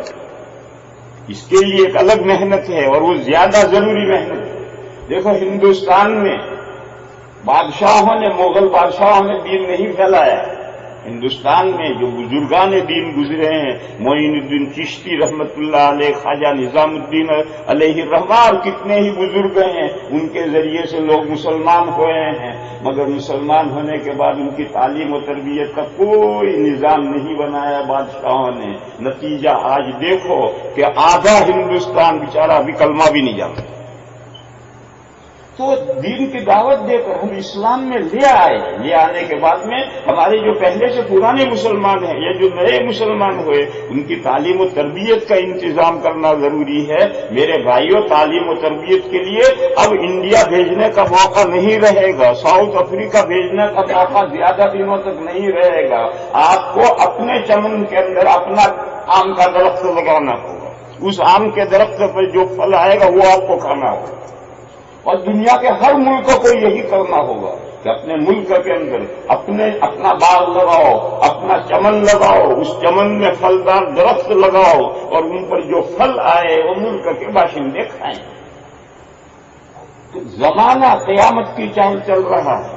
اس کے لیے ایک الگ محنت ہے، اور وہ زیادہ ضروری محنت ہے۔ دیکھو ہندوستان میں بادشاہوں نے، مغل بادشاہوں نے دین نہیں پھیلایا، ہندوستان میں جو بزرگان دین گزرے ہیں، معین الدین چشتی رحمت اللہ علیہ، خواجہ نظام الدین علیہ الرحمہ، اور کتنے ہی بزرگ ہیں، ان کے ذریعے سے لوگ مسلمان ہوئے ہیں، مگر مسلمان ہونے کے بعد ان کی تعلیم و تربیت کا کوئی نظام نہیں بنایا بادشاہوں نے۔ نتیجہ آج دیکھو کہ آدھا ہندوستان بیچارہ ابھی کلمہ بھی نہیں جانتا۔ تو دین کی دعوت دے کر ہم اسلام میں لے آئے، لے آنے کے بعد میں ہمارے جو پہلے سے پرانے مسلمان ہیں یا جو نئے مسلمان ہوئے، ان کی تعلیم و تربیت کا انتظام کرنا ضروری ہے۔ میرے بھائیوں، تعلیم و تربیت کے لیے اب انڈیا بھیجنے کا موقع نہیں رہے گا، ساؤتھ افریقہ بھیجنے کا موقع زیادہ دنوں تک نہیں رہے گا۔ آپ کو اپنے چمن کے اندر اپنا آم کا درخت لگانا ہوگا، اس آم کے درخت پر جو پھل آئے گا وہ آپ کو کھانا ہوگا، اور دنیا کے ہر ملک کو یہی کرنا ہوگا کہ اپنے ملک کے اندر اپنا باغ لگاؤ، اپنا چمن لگاؤ، اس چمن میں پھلدار درخت لگاؤ، اور ان پر جو پھل آئے وہ ملک کے باشندے کھائیں۔ تو زمانہ قیامت کی چال چل رہا ہے،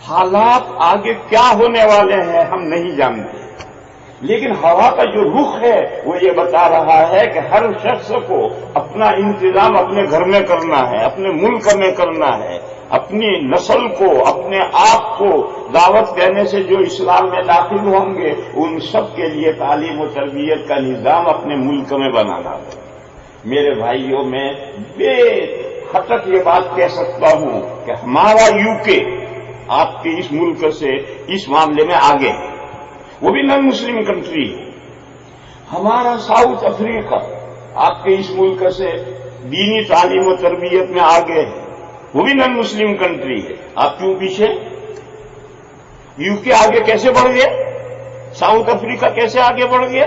حالات آگے کیا ہونے والے ہیں ہم نہیں جانتے، لیکن ہوا کا جو رخ ہے وہ یہ بتا رہا ہے کہ ہر شخص کو اپنا انتظام اپنے گھر میں کرنا ہے، اپنے ملک میں کرنا ہے، اپنی نسل کو، اپنے آپ کو دعوت دینے سے جو اسلام میں داخل ہوں گے ان سب کے لیے تعلیم و تربیت کا نظام اپنے ملک میں بنانا ہے۔ میرے بھائیوں، میں بے خطک یہ بات کہہ سکتا ہوں کہ ہمارا یو کے آپ کے اس ملک سے اس معاملے میں آگے ہے، وہ بھی نان مسلم کنٹری ہے۔ ہمارا ساؤتھ افریقہ آپ کے اس ملک سے دینی تعلیم و تربیت میں آگے ہے، وہ بھی نان مسلم کنٹری ہے۔ آپ کیوں پیچھے؟ یو کے آگے کیسے بڑھ گیا؟ ساؤتھ افریقہ کیسے آگے بڑھ گیا؟